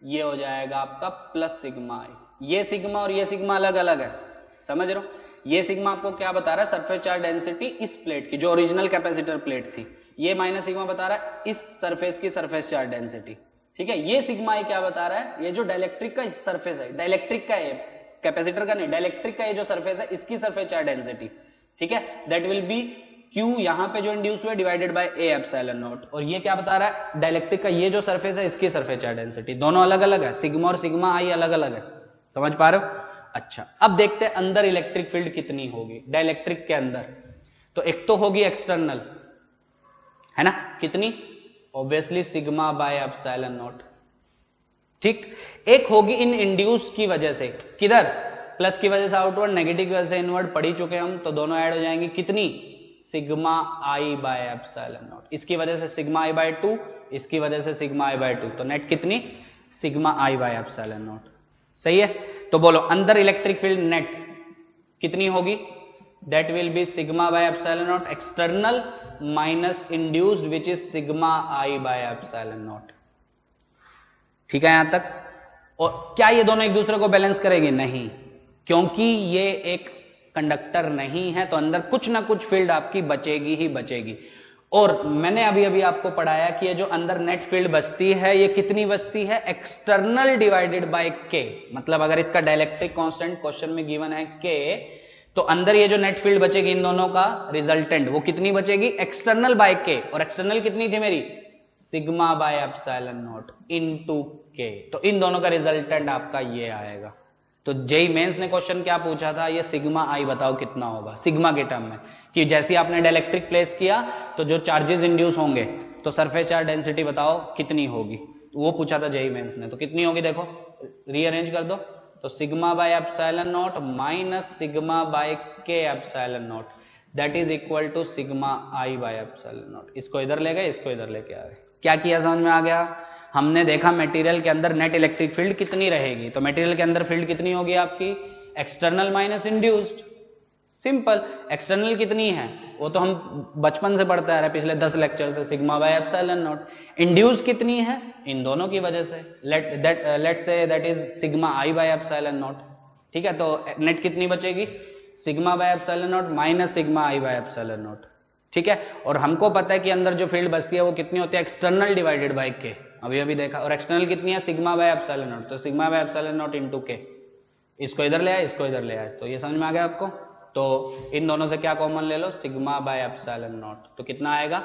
ये हो जाएगा आपका प्लस सिग्मा आई। ये सिग्मा और ये सिग्मा अलग अलग है, समझ रहे हो। ये सिग्मा आपको क्या बता रहा है, सरफेस चार्ज डेंसिटी इस प्लेट की, जो ओरिजिनल कैपेसिटर प्लेट थी, ये माइनस सिग्मा बता रहा है इस सरफेस की सरफेस चार्ज डेंसिटी, ठीक है। ये सिग्मा आई क्या बता रहा है, ये जो डाइलेक्ट्रिक का सरफेस है, डाइलेक्ट्रिक का, ये कैपेसिटर का नहीं, डाइलेक्ट्रिक का ये जो सरफेस है इसकी सरफेस चार्ज डेंसिटी, ठीक है, दैट विल बी Q यहां पे जो इंड्यूस हुआ divided by A epsilon naught. और ये क्या बता रहा है, डाइलेक्ट्रिक का ये जो सरफेस है इसकी सरफेस चार्ज डेंसिटी, दोनों अलग अलग है, सिग्मा और सिग्मा आई अलग अलग है, समझ पा रहे हो। अच्छा, अब देखते हैं अंदर इलेक्ट्रिक फील्ड कितनी होगी डाइलेक्ट्रिक के अंदर। तो एक तो होगी एक्सटर्नल, है ना, कितनी, obviously sigma by epsilon not, ठीक। एक होगी इन इंड्यूस की वजह से, किधर, प्लस की वजह से आउटवर्ड, नेगेटिव की वजह से इनवर्ड, पढ़ ही चुके हम, तो दोनों ऐड हो जाएंगे, कितनी, sigma I by epsilon not. इसकी वजह से सिग्मा आई बाय 2, इसकी वजह से सिग्मा आई बाय 2, तो नेट कितनी, sigma I by epsilon not, सही है। तो बोलो अंदर इलेक्ट्रिक फील्ड नेट कितनी होगी, that will be sigma by epsilon not external minus induced which is sigma I by epsilon not, ठीक है यहां तक। और क्या ये दोनों एक दूसरे को बैलेंस करेंगे, नहीं, क्योंकि ये एक कंडक्टर नहीं है, तो अंदर कुछ ना कुछ फील्ड आपकी बचेगी ही बचेगी। और मैंने अभी अभी आपको पढ़ाया कि ये जो अंदर नेट फील्ड बचती है ये कितनी बचती है, एक्सटर्नल डिवाइडेड बाय के, मतलब अगर इसका डाइलेक्ट्रिक कांस्टेंट क्वेश्चन में गिवन है के, तो अंदर ये जो नेट फील्ड बचेगी इन दोनों का रिजल्टेंट, वो कितनी बचेगी, एक्सटर्नल बाय के, और एक्सटर्नल कितनी थी मेरी, sigma by epsilon not into के, तो इन दोनों का रिजल्टेंट आपका ये आएगा। तो जेई मेंस ने क्वेश्चन क्या पूछा था, ये सिग्मा आई बताओ कितना होगा सिग्मा के टर्म में, कि जैसे आपने डाइलेक्ट्रिक प्लेस किया तो जो चार्जेस इंड्यूस होंगे तो सरफेस चार्ज डेंसिटी बताओ कितनी होगी, वो पूछा था जेई मेंस ने। तो कितनी होगी देखो, रीअरेंज कर दो, तो sigma by epsilon naught minus sigma by K epsilon naught, that is equal to sigma I by epsilon naught. इसको इधर ले गए, इसको इधर लेके आ गए। क्या किया, समझ में आ गया। हमने देखा मटेरियल के अंदर नेट इलेक्ट्रिक फील्ड कितनी रहेगी, तो मटेरियल के अंदर फील्ड कितनी होगी आपकी, external minus induced, simple. External कितनी है वो तो हम बचपन से पढ़ते आ रहे हैं, पिछले 10 लेक्चर से, sigma by epsilon naught. Induce कितनी है, इन दोनों की वजह से, let say that is sigma I by epsilon not, ठीक है। तो नेट कितनी बचेगी, sigma by epsilon naught minus sigma I by epsilon not, ठीक है। और हमको पता है कि अंदर जो फील्ड बचती है वो कितनी होती है, एक्सटर्नल डिवाइडेड बाय के, अभी अभी देखा। और एक्सटर्नल कितनी है, सिग्मा बाय एप्सिलॉन नॉट, तो sigma by epsilon not into के, इसको इधर ले आए, इसको इधर ले आए, तो ये समझ में आ गया आपको। तो इन दोनों से क्या कॉमन ले लो, सिग्मा बाय एप्सिलॉन नॉट, तो कितना आएगा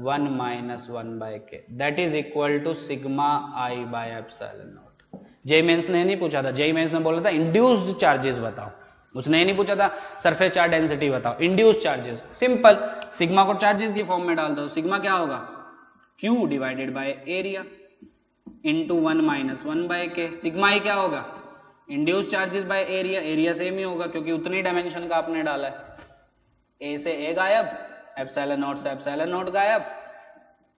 1 minus 1 by K, that is equal to sigma I by epsilon naught. JEE Mains ने नहीं पूछा था, जेई मेंस ने बोला था इंड्यूस्ड चार्जेस बताओ, उसने ये नहीं पूछा था सरफेस चार्ज डेंसिटी बताओ, इंड्यूस्ड चार्जेस। सिंपल, सिग्मा को चार्जेस की फॉर्म में डाल दो, सिग्मा क्या होगा, Q divided by area into 1 minus 1 by K. Sigma ही क्या होगा, induce charges by area, area same ही होगा क्योंकि उतनी डायमेंशन का आपने डाला है। ए से ए गायब, एप्सिलॉन नॉट से एप्सिलॉन नॉट गायब,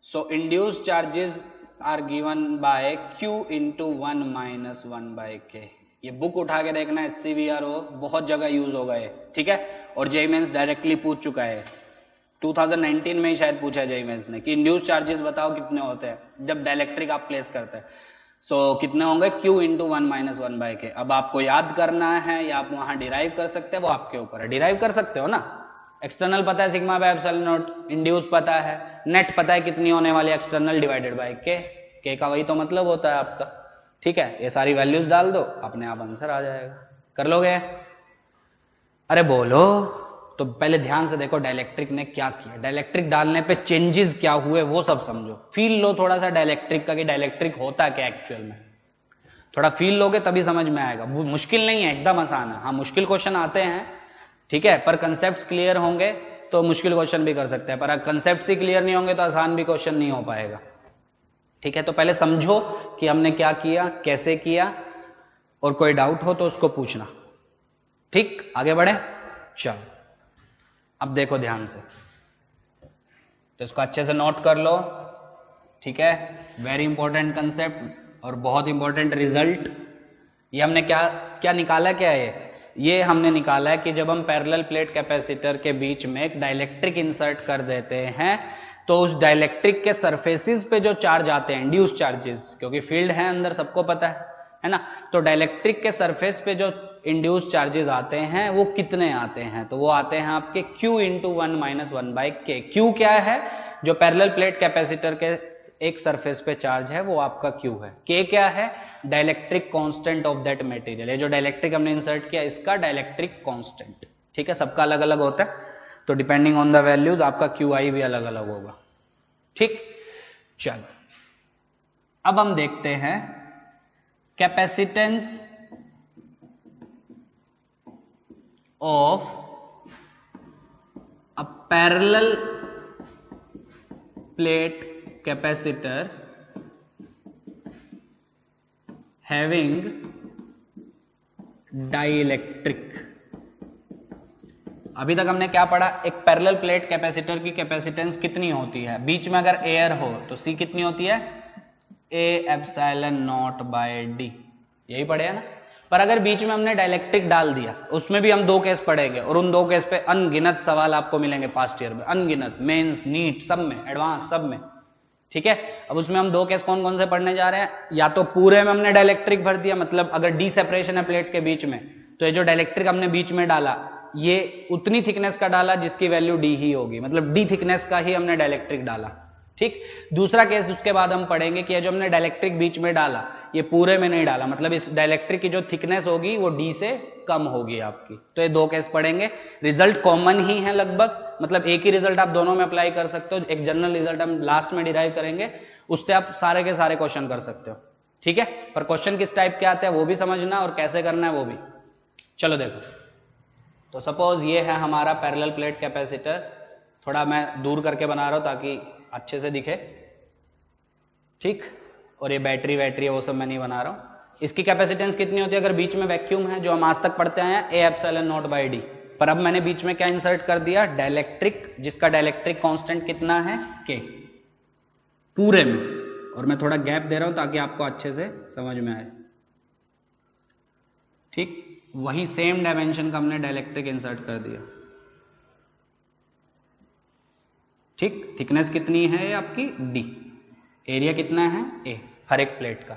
so induce charges are given by Q into 1 minus 1 by K. ये बुक उठा के देखना, HCVRO बहुत जगह यूज होगा ये, ठीक है। और जेईई मेंस डायरेक्टली पूछ चुका है, 2019 में ही शायद पूछा जेईई मेंस ने कि इंड्यूस चार्जेस बताओ कितने होते हैं जब डाइलेक्ट्रिक आप प्लेस करते हैं। सो कितने होंगे, Q इंटू 1 माइनस 1 बाय के। अब आपको याद करना है या आप वहां डिराइव कर सकते हैं, वो आपके ऊपर है, डिराइव कर सकते हो ना। एक्सटर्नल पता है sigma by epsilon naught, induce पता है, नेट पता है कितनी होने वाली, एक्सटर्नल डिवाइडेड बाय के का वही तो मतलब होता है आपका, ठीक है। ये सारी वैल्यूज डाल दो, अपने आप आंसर आ जाएगा, कर लोगे। अरे बोलो, तो पहले ध्यान से देखो डाइलेक्ट्रिक ने क्या किया, डाइलेक्ट्रिक डालने पे चेंजेस क्या हुए वो सब समझो, फील लो थोड़ा सा डाइलेक्ट्रिक का कि डाइलेक्ट्रिक होता क्या एक्चुअल में, थोड़ा फील लोगे तभी समझ में आएगा। मुश्किल नहीं है, एकदम आसान है। हाँ मुश्किल क्वेश्चन आते हैं, ठीक है, पर कंसेप्ट क्लियर होंगे तो मुश्किल क्वेश्चन भी कर सकते हैं, पर कंसेप्ट ही क्लियर नहीं होंगे तो आसान भी क्वेश्चन नहीं हो पाएगा, ठीक है। तो पहले समझो कि हमने क्या किया, कैसे किया, और कोई डाउट हो तो उसको पूछना, ठीक। आगे बढ़े, चलो अब देखो ध्यान से, तो इसको अच्छे से नोट कर लो, ठीक है। वेरी इंपॉर्टेंट कंसेप्ट और बहुत इंपॉर्टेंट रिजल्ट। ये हमने क्या क्या निकाला, क्या है ये हमने निकाला है कि जब हम पैरेलल प्लेट कैपेसिटर के बीच में एक डाइलेक्ट्रिक इंसर्ट कर देते हैं तो उस डाइलेक्ट्रिक के सरफेसेस पे जो चार्ज आते हैं, इंड्यूस चार्जेस, क्योंकि फील्ड है अंदर सबको पता है ना, तो डाइलेक्ट्रिक के सरफेस पे जो इंड्यूस चार्जेस आते हैं वो कितने आते हैं, तो वो आते हैं आपके Q into 1 minus 1/K। Q क्या है, जो पैरेलल प्लेट कैपेसिटर के एक सरफेस पे चार्ज है वो आपका Q है। K क्या है, dielectric constant of that material. ये जो डाइलेक्ट्रिक हमने इंसर्ट किया इसका डाइलेक्ट्रिक कांस्टेंट, ठीक है, सबका अलग अलग होता है, तो डिपेंडिंग ऑन द वैल्यूज आपका QI भी अलग अलग होगा, ठीक। चलो अब हम देखते हैं capacitance of a parallel plate capacitor having dielectric। अभी तक हमने क्या पढ़ा, एक पैरेलल प्लेट कैपेसिटर की कैपेसिटेंस कितनी होती है, बीच में अगर एयर हो तो C कितनी होती है, A epsilon not by D, यही पढ़े है ना। पर अगर बीच में हमने डाइलेक्ट्रिक डाल दिया, उसमें भी हम दो केस पढ़ेंगे और उन दो केस पे अनगिनत सवाल आपको मिलेंगे पास्ट ईयर में, अनगिनत, मेंस, नीट, सब में, एडवांस सब में, ठीक है। अब उसमें हम दो केस कौन कौन से पढ़ने जा रहे हैं, या तो पूरे में हमने डाइलेक्ट्रिक भर दिया, मतलब अगर डी सेपरेशन है प्लेट्स के बीच में, तो ये जो डाइलेक्ट्रिक हमने बीच में डाला ये उतनी थिकनेस का डाला जिसकी वैल्यू D ही होगी, मतलब D थिकनेस का ही हमने डाइलेक्ट्रिक डाला, ठीक। दूसरा केस उसके बाद हम पढ़ेंगे कि ये जो हमने डाइलेक्ट्रिक बीच में डाला ये पूरे में नहीं डाला, मतलब इस डाइलेक्ट्रिक की जो थिकनेस होगी वो D से कम होगी आपकी। तो ये दो केस पढ़ेंगे, रिजल्ट कॉमन ही है लगभग, मतलब एक ही रिजल्ट आप दोनों में अप्लाई कर सकते हो। एक जनरल रिजल्ट हम लास्ट में डिराइव करेंगे, उससे आप सारे के सारे क्वेश्चन कर सकते हो, ठीक है। पर क्वेश्चन किस टाइप के आते हैं वो भी समझना और कैसे करना है वो भी। चलो देखो, तो सपोज ये है हमारा पैरेलल प्लेट कैपेसिटर, थोड़ा मैं दूर करके बना रहा हूं ताकि अच्छे से दिखे, ठीक। और ये बैटरी वैटरी है वो सब मैं नहीं बना रहा हूं। इसकी कैपेसिटेंस कितनी होती है अगर बीच में वैक्यूम है, जो हम आज तक पढ़ते आए हैं, A epsilon not by D। पर अब मैंने बीच में क्या इंसर्ट कर दिया, डाइलेक्ट्रिक, जिसका डाइलेक्ट्रिक कांस्टेंट कितना है, K, पूरे में। और मैं थोड़ा गैप दे रहा हूं ताकि आपको अच्छे से समझ में आए, ठीक। वही सेम डायमेंशन का हमने डाइलेक्ट्रिक इंसर्ट कर दिया, ठीक। थिकनेस कितनी है आपकी D, एरिया कितना है A, हर एक प्लेट का,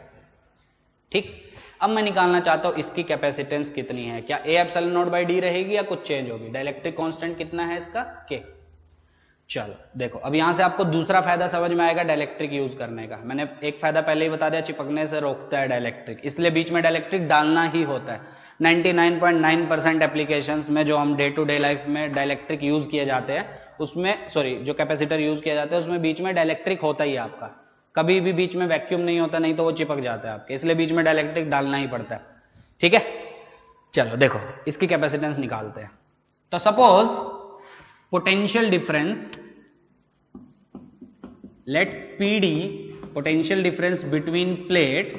ठीक। अब मैं निकालना चाहता हूं इसकी कैपेसिटेंस कितनी है, क्या A epsilon not by D रहेगी या कुछ चेंज होगी, डाइलेक्ट्रिक कांस्टेंट कितना है इसका, K। चलो देखो, अब यहां से आपको दूसरा फायदा समझ में आएगा डाइलेक्ट्रिक यूज करने का। मैंने एक फायदा पहले ही बता दिया, चिपकने से रोकता है डाइलेक्ट्रिक, इसलिए बीच में डाइलेक्ट्रिक डालना ही होता है। 99.9% एप्लीकेशंस में जो हम डे टू डे लाइफ में डाइलेक्ट्रिक यूज किए जाते हैं उसमें, सॉरी, जो कैपेसिटर यूज किया जाता है उसमें बीच में डाइलेक्ट्रिक होता ही है आपका, कभी भी बीच में वैक्यूम नहीं होता, नहीं तो वो चिपक जाता है आपके, इसलिए बीच में डाइलेक्ट्रिक डालना ही पड़ता है, ठीक है। चलो देखो इसकी कैपेसिटेंस निकालते हैं। तो suppose potential difference, let PD, potential difference between plates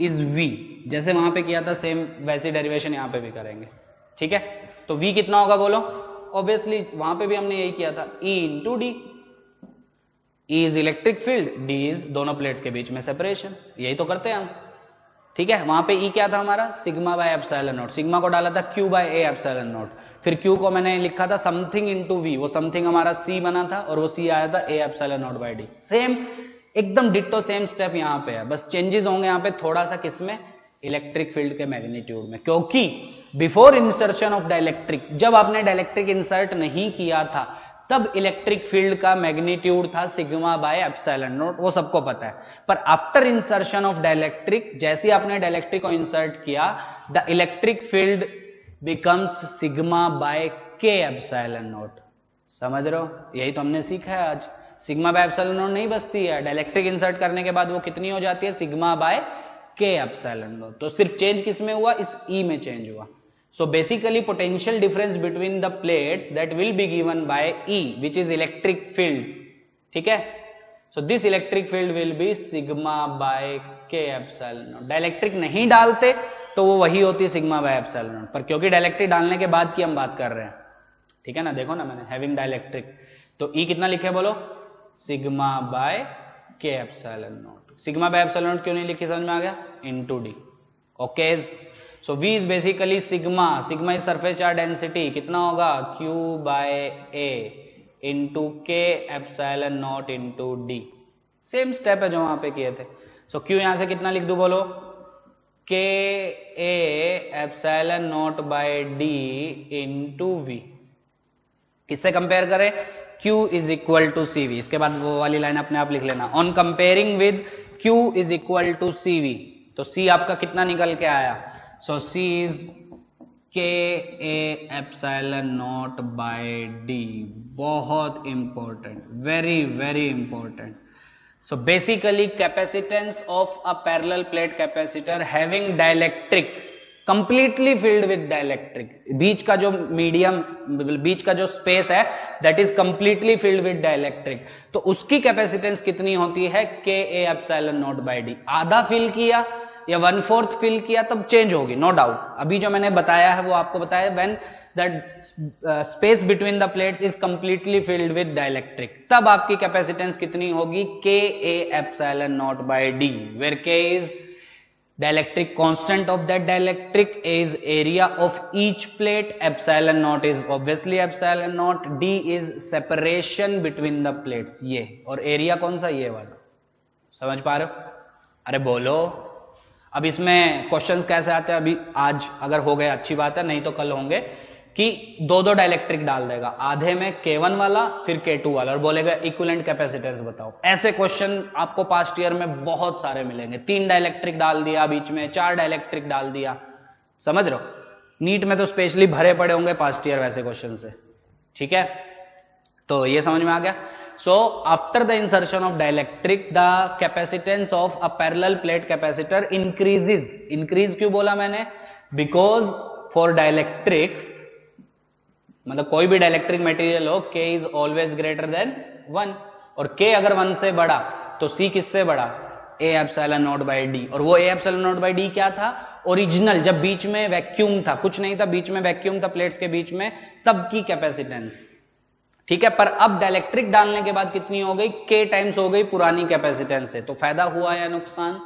is V, जैसे वहां पे किया था सेम वैसी डेरिवेशन यहां पे भी करेंगे, ठीक है। तो V कितना होगा बोलो, ऑब्वियसली वहां पे भी हमने यही किया था, E into D। E is electric field, D is दोनों प्लेट्स के बीच में सेपरेशन, यही तो करते हैं हम, ठीक है। वहां पे E क्या था हमारा, सिग्मा बाय एप्सिलॉन नॉट, सिग्मा को डाला था Q by A epsilon naught, फिर Q को मैंने लिखा था समथिंग इंटू V, वो समथिंग हमारा C बना था और वो C आया था A epsilon not by D। Same एकदम डिट्टो सेम स्टेप यहाँ पे है, बस चेंजेस होंगे यहाँ पे थोड़ा सा, किसमें, इलेक्ट्रिक फील्ड के मैग्नीट्यूड में, क्योंकि बिफोर इंसर्शन ऑफ डाइलेक्ट्रिक, जब आपने डाइलेक्ट्रिक इंसर्ट नहीं किया था तब इलेक्ट्रिक फील्ड का मैग्नीट्यूड था सिग्मा बाय एप्सिलॉन नॉट, वो सबको पता है। पर आफ्टर इंसर्शन ऑफ डाइलेक्ट्रिक, जैसे आपने डाइलेक्ट्रिक को इंसर्ट किया, the electric field becomes sigma bye K epsilon not. समझ रहे हो, यही तो हमने सीखा है आज। सिग्मा बाय एप्सिलॉन नॉट नहीं बचती है, डाइलेक्ट्रिक इंसर्ट करने के बाद वो कितनी हो जाती है, sigma bye K epsilon naught. तो सिर्फ चेंज किस में हुआ, इस E में चेंज हुआ। So basically potential difference between the plates that will be given by E, which is electric field, ठीक है। So this electric field will be sigma by K epsilon naught। Dielectric नहीं डालते तो वो वही होती है सिग्मा बाय एप्सिलॉन नॉट, पर क्योंकि डाइलेक्ट्रिक डालने के बाद की हम बात कर रहे हैं, ठीक है ना। देखो ना मैंने हैविंग डाइलेक्ट्रिक, तो E कितना लिखे बोलो, sigma bye K epsilon naught. Sigma by epsilon not क्यों नहीं लिखी, समझ में आ गया, into D, okay. So V is basically sigma, sigma is surface charge density, कितना होगा, Q by A into K epsilon naught into D। Same step है जो वहां पे किए थे। So Q यहां से कितना लिख दूं बोलो, K A epsilon not by D into V. किससे कंपेयर करें? Q is equal to CV। इसके बाद वो वाली लाइन अपने आप लिख लेना, on comparing with Q is equal to CV। तो C आपका कितना निकल के आया? सो C is K A epsilon not by D. बहुत important, very very important. So basically capacitance of a parallel plate capacitor having dielectric completely filled with dielectric, बीच का जो मीडियम, बीच का जो स्पेस है that is completely filled with dielectric, तो उसकी कैपेसिटेंस कितनी होती है? K A epsilon not by D. आधा फिल किया या 1/4 फिल किया तब चेंज होगी, नो डाउट। अभी जो मैंने बताया है वो आपको बताया when that space between the plates is completely filled with dielectric, तब आपकी कैपेसिटेंस कितनी होगी? K A epsilon not by D, where K is dielectric constant of that dielectric, is area of each plate, epsilon naught is obviously epsilon naught, d is separation between the plates। ये और area कौन सा? ये वाला। समझ पा रहे हो? अरे बोलो। अब इसमें क्वेश्चंस कैसे आते हैं? अभी आज अगर हो गए अच्छी बात है, नहीं तो कल होंगे कि दो डाइलेक्ट्रिक डाल देगा, आधे में K1 वाला फिर K2 वाला, और बोलेगा इक्विवेलेंट कैपेसिटेंस बताओ। ऐसे क्वेश्चन आपको पास्ट ईयर में बहुत सारे मिलेंगे। 3 डाइलेक्ट्रिक डाल दिया बीच में, 4 डाइलेक्ट्रिक डाल दिया, समझ रहे हो? नीट में तो स्पेशली भरे पड़े होंगे पास्ट ईयर वैसे क्वेश्चन से, ठीक है? तो ये समझ में आ गया। So after the insertion of dielectric the capacitance of a parallel plate capacitor increases. Increase क्यों बोला मैंने? बिकॉज फॉर डाइलेक्ट्रिक्स, मतलब कोई भी डाइलेक्ट्रिक मटेरियल हो, K is always greater than 1, और K अगर 1 से बड़ा तो C किससे बड़ा? A epsilon not by D। और वो A epsilon not by D क्या था? ओरिजिनल, जब बीच में वैक्यूम था, कुछ नहीं था, बीच में वैक्यूम था प्लेट्स के बीच में, तब की कैपेसिटेंस, ठीक है? पर अब डाइलेक्ट्रिक डालने के बाद कितनी हो गई? K टाइम्स हो गई पुरानी कैपेसिटेंस से। तो फायदा हुआ या नुकसान?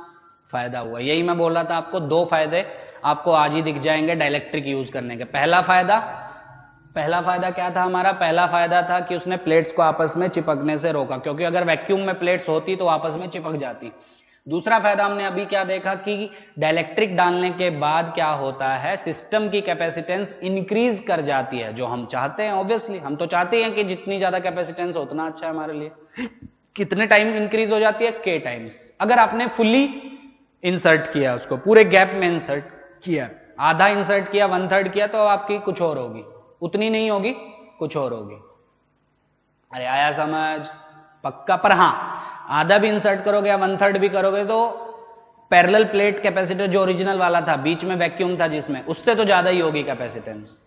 फायदा हुआ। यही मैं बोल रहा था आपको, 2 फायदे आपको आज ही दिख जाएंगे डाइलेक्ट्रिक यूज करने के। पहला फायदा क्या था हमारा? पहला फायदा था कि उसने प्लेट्स को आपस में चिपकने से रोका, क्योंकि अगर वैक्यूम में प्लेट्स होती तो आपस में चिपक जाती। दूसरा फायदा हमने अभी क्या देखा कि डाइलेक्ट्रिक डालने के बाद क्या होता है? सिस्टम की कैपेसिटेंस इंक्रीज कर जाती है, जो हम चाहते हैं। ऑब्वियसली हम तो चाहते हैं कि जितनी ज्यादा कैपेसिटेंस हो उतना अच्छा है हमारे लिए। कितने टाइम इंक्रीज हो जाती है? K times. अगर आपने फुली इंसर्ट किया, उसको पूरे गैप में इंसर्ट किया, आधा इंसर्ट किया, 1/3 किया, तो आपकी कुछ और होगी, उतनी नहीं होगी, कुछ और होगी। अरे आया समझ? पक्का? पर हां, आधा भी इंसर्ट करोगे या 1/3 भी करोगे तो पैरेलल प्लेट कैपेसिटर जो ओरिजिनल वाला था, बीच में वैक्यूम था जिसमें, उससे तो ज्यादा ही होगी कैपेसिटेंस।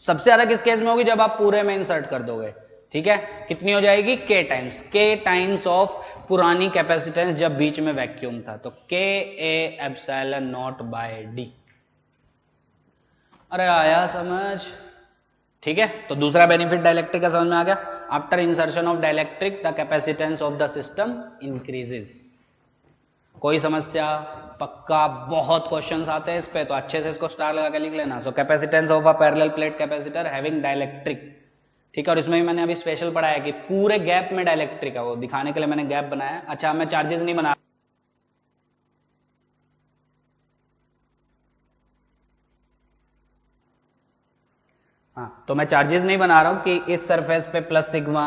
सबसे ज्यादा किस केस में होगी? जब आप पूरे में इंसर्ट कर दोगे, ठीक है? कितनी हो जाएगी? K टाइम्स ऑफ पुरानी कैपेसिटेंस जब बीच में वैक्यूम था। तो K A epsilon not by D। अरे आया समझ? ठीक है? तो दूसरा बेनिफिट डाइलेक्ट्रिक का समझ में आ गया। After insertion of dielectric the capacitance of the system increases. कोई समस्या? पक्का बहुत क्वेश्चंस आते हैं इस पे, तो अच्छे से इसको स्टार लगा के लिख लेना। So capacitance of a parallel plate capacitor having dielectric, ठीक है? और इसमें भी मैंने अभी स्पेशल पढ़ाया कि पूरे गैप में डाइलेक्ट्रिक है, वो दिखाने के लिए मैंने गैप बनाया। अच्छा, मैं चार्जेस नहीं बना, हाँ, तो मैं चार्जेस नहीं बना रहा हूं कि इस सरफेस पे प्लस सिग्मा,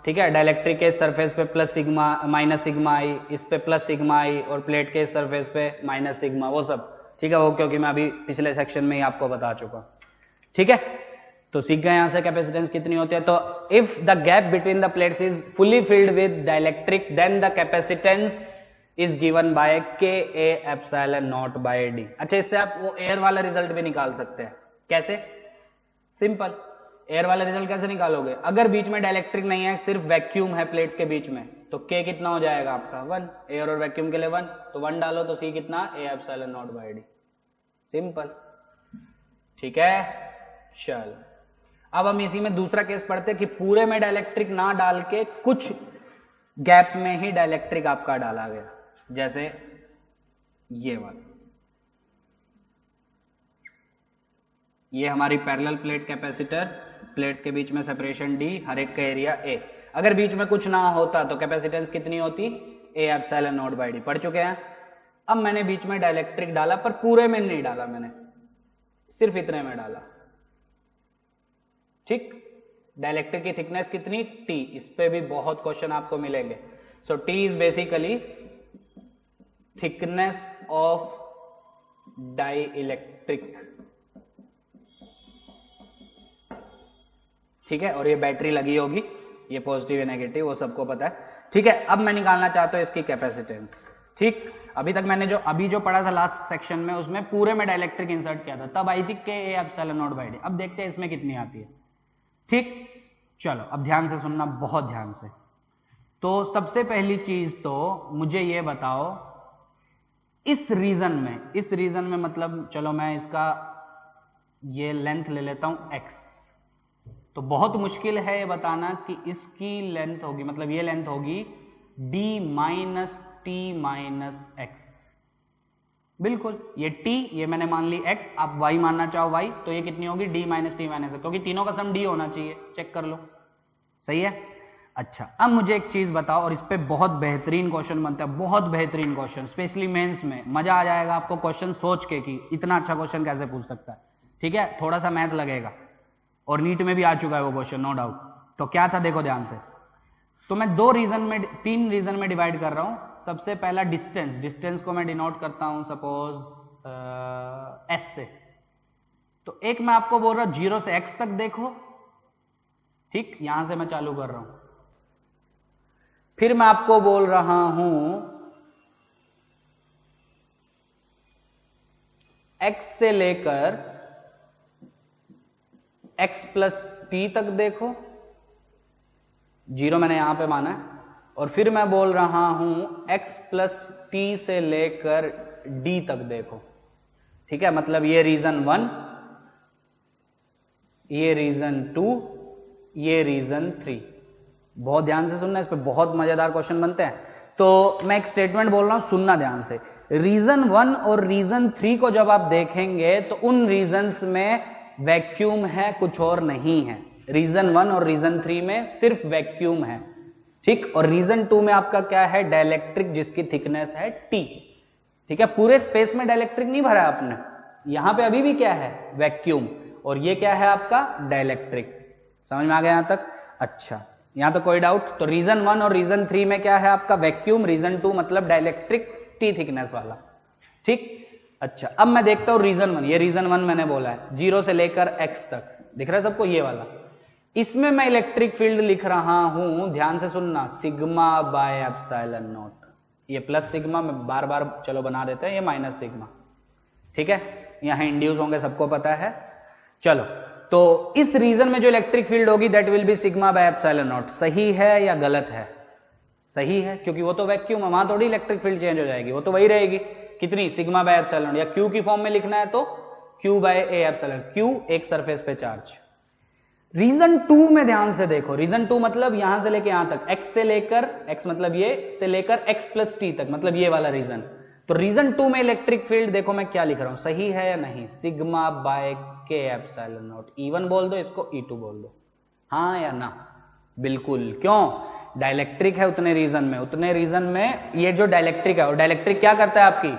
ठीक है? डाइलेक्ट्रिक के सरफेस पे प्लस सिग्मा माइनस सिग्मा आई, इस पे प्लस सिग्मा आई, और प्लेट के सरफेस पे माइनस सिग्मा, वो सब, ठीक है? वो क्योंकि मैं अभी पिछले सेक्शन में ही आपको बता चुका, ठीक है? तो सीख गए यहां से कैपेसिटेंस कितनी होती है। तो if the gap between the plates is fully filled with dielectric then the capacitance is given by K A epsilon not by D। अच्छा, इससे आप वो एयर वाला रिजल्ट भी निकाल सकते हैं। कैसे? सिंपल। एयर वाला रिजल्ट कैसे निकालोगे? अगर बीच में डाइलेक्ट्रिक नहीं है, सिर्फ वैक्यूम है प्लेट्स के बीच में, तो K कितना हो जाएगा आपका? 1। एयर और वैक्यूम के लिए 1, तो 1 डालो तो C कितना? A epsilon not by D। Simple, ठीक है? चल, अब हम इसी में दूसरा केस पढ़ते कि पूरे में डाइलेक्ट्रिक ना डाल के कुछ गैप में ही डाइलेक्ट्रिक आपका डाला गया, जैसे ये वाला। ये हमारी पैरेलल प्लेट कैपेसिटर, प्लेट्स के बीच में सेपरेशन D, हर एक का एरिया A। अगर बीच में कुछ ना होता तो कैपेसिटेंस कितनी होती? A epsilon not by D। पढ़ चुके हैं। अब मैंने बीच में डाइलेक्ट्रिक डाला, पर पूरे में नहीं डाला, मैंने सिर्फ इतने में डाला। ठीक, डाइलेक्ट्रिक की थिकनेस कितनी, T। इस पे भी बहुत क्वेश्चन आपको मिलेंगे। सो T is basically thickness of dielectric. ठीक है, और ये बैटरी लगी होगी, ये पॉजिटिव या नेगेटिव वो सबको पता है। ठीक है, अब मैं निकालना चाहता हूं इसकी कैपेसिटेंस। ठीक, अभी तक मैंने जो पढ़ा था लास्ट सेक्शन में, उसमें पूरे में डाइलेक्ट्रिक इंसर्ट किया था, तब आई थी K A epsilon not by D. अब देखते हैं इसमें कितनी आती है। ठीक, चलो अब ध्यान से सुनना, बहुत ध्यान से। तो सबसे पहली चीज तो मुझे ये बताओ, इस रीजन में मतलब, चलो मैं इसका ये लेंथ ले लेता हूं x। तो बहुत मुश्किल है ये बताना कि इसकी लेंथ होगी, मतलब ये लेंथ होगी d minus T minus x. बिल्कुल, ये t, ये मैंने मान ली x, आप y मानना चाहो y, तो ये कितनी होगी d minus T minus x, क्योंकि तीनों का सम d होना चाहिए। चेक कर लो, सही है। अच्छा, अब मुझे एक चीज बताओ, और इस पे बहुत बेहतरीन क्वेश्चन बनता है, बहुत बेहतरीन क्वेश्चन, स्पेशली मेंस में मजा आ जाएगा आपको क्वेश्चन सोच के कि इतना अच्छा क्वेश्चन कैसे पूछ सकता है। ठीक है, थोड़ा सा मैथ लगेगा, और नीट में भी आ चुका है वो क्वेश्चन, नो डाउट। तो क्या था, देखो ध्यान से। तो मैं तीन रीजन में डिवाइड कर रहा हूं। सबसे पहला डिस्टेंस को मैं डिनोट करता हूं सपोज एस से। तो एक मैं आपको बोल रहा हूं 0 से x तक देखो। ठीक, यहां से मैं चालू कर रहा हूं। फिर मैं आपको बोल रहा हूं x से लेकर x प्लस टी तक देखो, 0 मैंने यहां पे माना है। और फिर मैं बोल रहा हूं x प्लस टी से लेकर d तक देखो। ठीक है, मतलब ये रीजन 1, ये रीजन 2, ये रीजन 3। बहुत ध्यान से सुनना, इस पे बहुत मजेदार क्वेश्चन बनते हैं। तो मैं एक स्टेटमेंट बोल रहा हूं, सुनना ध्यान से। रीजन 1 और रीजन 3 को जब आप देखेंगे तो उन रीजन्स में वैक्यूम है, कुछ और नहीं है। रीजन 1 और रीजन 3 में सिर्फ वैक्यूम है। ठीक, और रीजन 2 में आपका क्या है, डाइलेक्ट्रिक, जिसकी थिकनेस है T। ठीक है, पूरे स्पेस में डाइलेक्ट्रिक नहीं भरा आपने, यहां पे अभी भी क्या है, वैक्यूम, और ये क्या है आपका डाइलेक्ट्रिक। समझ में आ गया यहां तक? अच्छा, यहां तो कोई डाउट? तो रीजन 1 और रीजन 3 में क्या है आपका, वैक्यूम। रीजन 2 मतलब डाइलेक्ट्रिक, T थिकनेस वाला। ठीक, अच्छा, अब मैं देखता हूं रीजन 1। ये रीजन 1 मैंने बोला है, 0 से लेकर x तक, दिख रहा है सबको, ये वाला। इसमें मैं इलेक्ट्रिक फील्ड लिख रहा हूं, ध्यान से सुनना, सिग्मा बाय एप्सिलॉन नॉट। ये प्लस सिग्मा में बार बार चलो बना देते हैं, ये माइनस सिग्मा। ठीक है, यहां इंड्यूस होंगे, सबको पता है। चलो, तो इस रीजन में जो इलेक्ट्रिक फील्ड होगी that will be sigma by epsilon not. सही है या गलत है? सही है, क्योंकि वो तो वैक्यूम है, वहां थोड़ी इलेक्ट्रिक फील्ड चेंज हो जाएगी, वो तो वही रहेगी। कितनी, सिग्मा बाय एप्सिलॉन, या क्यू की फॉर्म में लिखना है तो Q by A epsilon. Q एक सरफेस पे चार्ज। रीजन 2 में ध्यान से देखो, रीजन 2 मतलब यहां से लेकर यहां तक, x से लेकर, x मतलब ये से लेकर x प्लस टी तक, मतलब ये वाला रीजन। तो रीजन 2 में इलेक्ट्रिक फील्ड देखो मैं क्या लिख रहा हूं, सही है या नहीं, sigma by K epsilon not. E1 बोल दो इसको, E2 बोल दो, हाँ या ना? बिल्कुल, क्यों? डाइलेक्ट्रिक है उतने रीजन में, ये जो डाइलेक्ट्रिक है, और डाइलेक्ट्रिक क्या करता है आपकी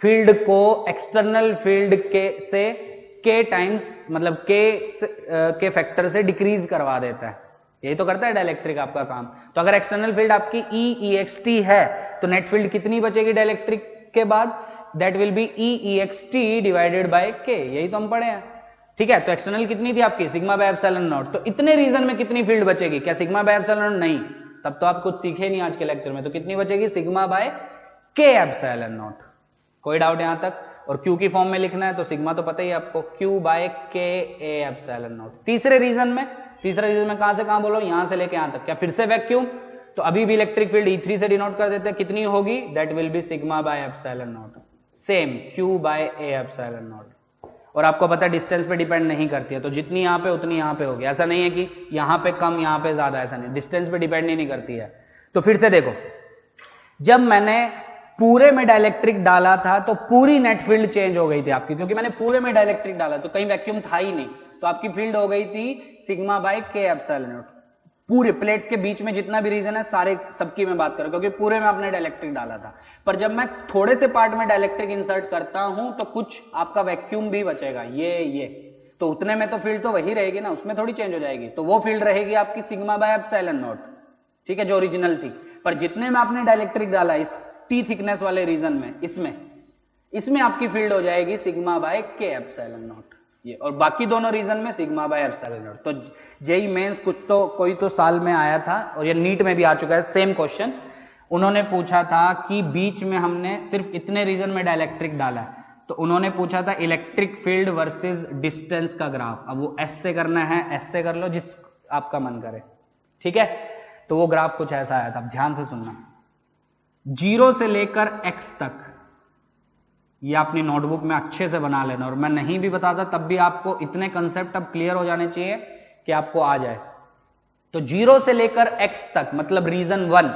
फील्ड को एक्सटर्नल फील्ड के से के टाइम्स, मतलब के फैक्टर से डिक्रीज करवा देता है। यही तो करता है डाइलेक्ट्रिक आपका काम। तो अगर एक्सटर्नल फील्ड आपकी EEXT है तो नेट फील्ड कितनी बचेगी डाइलेक्ट्रिक के बाद, that will B EEXT divided by के। यही तो हम पढ़े हैं। ठीक है, तो एक्सटर्नल कितनी थी आपकी, सिग्मा बाय एप्सिलॉन नॉट। तो इतने रीजन में कितनी फील्ड बचेगी, क्या सिग्मा बाय एप्सिलॉन नॉट? नहीं, तब तो आप कुछ सीखे नहीं आज के लेक्चर में। तो कितनी बचेगी, sigma by K epsilon not. कोई डाउट यहां तक? और Q की फॉर्म में लिखना है तो सिग्मा तो पता ही है आपको, Q बाय के ए एप्सिलॉन नॉट। तीसरा रीजन में कहां से कहां बोलो, यहां से लेके यहां तक, क्या फिर से वैक्यूम? तो अभी भी इलेक्ट्रिक फील्ड E3 से डिनोट कर देते हैं, कितनी होगी, that will be sigma by epsilon naught. Same Q by A epsilon naught. और आपको पता है डिस्टेंस पे डिपेंड नहीं करती है, तो जितनी यहां पे उतनी यहां पे होगी। ऐसा नहीं है कि यहां पे कम यहां पे ज्यादा, ऐसा नहीं, डिस्टेंस पे डिपेंड ही नहीं करती है। तो फिर से देखो, जब मैंने पूरे में डाइलेक्ट्रिक डाला था तो पूरी नेट फील्ड चेंज हो गई थी आपकी, क्योंकि मैंने पूरे में डाइलेक्ट्रिक डाला तो कहीं वैक्यूम था ही नहीं, तो आपकी फील्ड हो गई थी sigma by K epsilon not. पूरे प्लेट्स के बीच में जितना भी रीजन है सारे सबकी मैं बात करूं, क्योंकि पूरे में आपने डाइलेक्ट्रिक डाला था। पर जब मैं थोड़े से पार्ट में डाइलेक्ट्रिक इंसर्ट करता हूं तो कुछ आपका वैक्यूम भी बचेगा, ये तो उतने में तो फील्ड तो वही रहेगी ना, उसमें थोड़ी चेंज हो जाएगी। तो वो फील्ड रहेगी आपकी सिग्मा बाय एप्सिलॉन नॉट, ठीक है, जो ओरिजिनल थी। पर जितने में आपने डाइलेक्ट्रिक डाला इस टी थिकनेस वाले रीजन में, इसमें आपकी फील्ड हो जाएगी sigma by K epsilon not ये, और बाकी दोनों रीजन में सिग्मा बाय एप्सिलॉन नॉट। तो जेई मेंस कोई तो साल में आया था, और ये नीट में भी आ चुका है सेम क्वेश्चन। उन्होंने पूछा था कि बीच में हमने सिर्फ इतने रीजन में डाइलेक्ट्रिक डाला है, तो उन्होंने पूछा था इलेक्ट्रिक फील्ड वर्सेस डिस्टेंस का ग्राफ। अब वो एस से करना है, एस से कर लो, जिस आपका मन करे, ठीक है। तो वो ग्राफ कुछ ऐसा आया था, ध्यान से सुनना। 0 से लेकर x तक, ये अपनी नोटबुक में अच्छे से बना लेना, और मैं नहीं भी बताता तब भी आपको इतने कंसेप्ट अब क्लियर हो जाने चाहिए कि आपको आ जाए। तो 0 से लेकर x तक मतलब रीजन 1,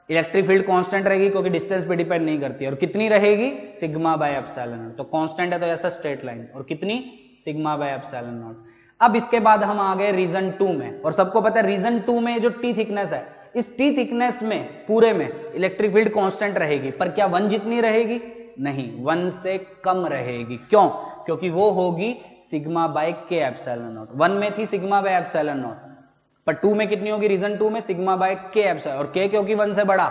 इलेक्ट्रिक फील्ड कांस्टेंट रहेगी क्योंकि डिस्टेंस पे डिपेंड नहीं करती है, और कितनी रहेगी सिग्मा बाय एप्सिलॉन नॉट। तो कांस्टेंट है तो ऐसा स्ट्रेट लाइन, और कितनी सिग्मा बाय एप्सिलॉन नॉट। अब इसके बाद हम आ गए रीजन 2 में, और सबको पता है रीजन 2 में जो टी थिकनेस है, इस टी थिकनेस में पूरे में इलेक्ट्रिक फील्ड कांस्टेंट रहेगी, पर क्या 1 जितनी रहेगी? नहीं, 1 से कम रहेगी। क्यों? क्योंकि वो होगी sigma by K epsilon not. 1 में थी सिग्मा बाय एप्सिलॉन नॉट, पर 2 में कितनी होगी? रीजन 2 में सिग्मा बाय के एप्सिलॉन, और के क्योंकि 1 से बड़ा,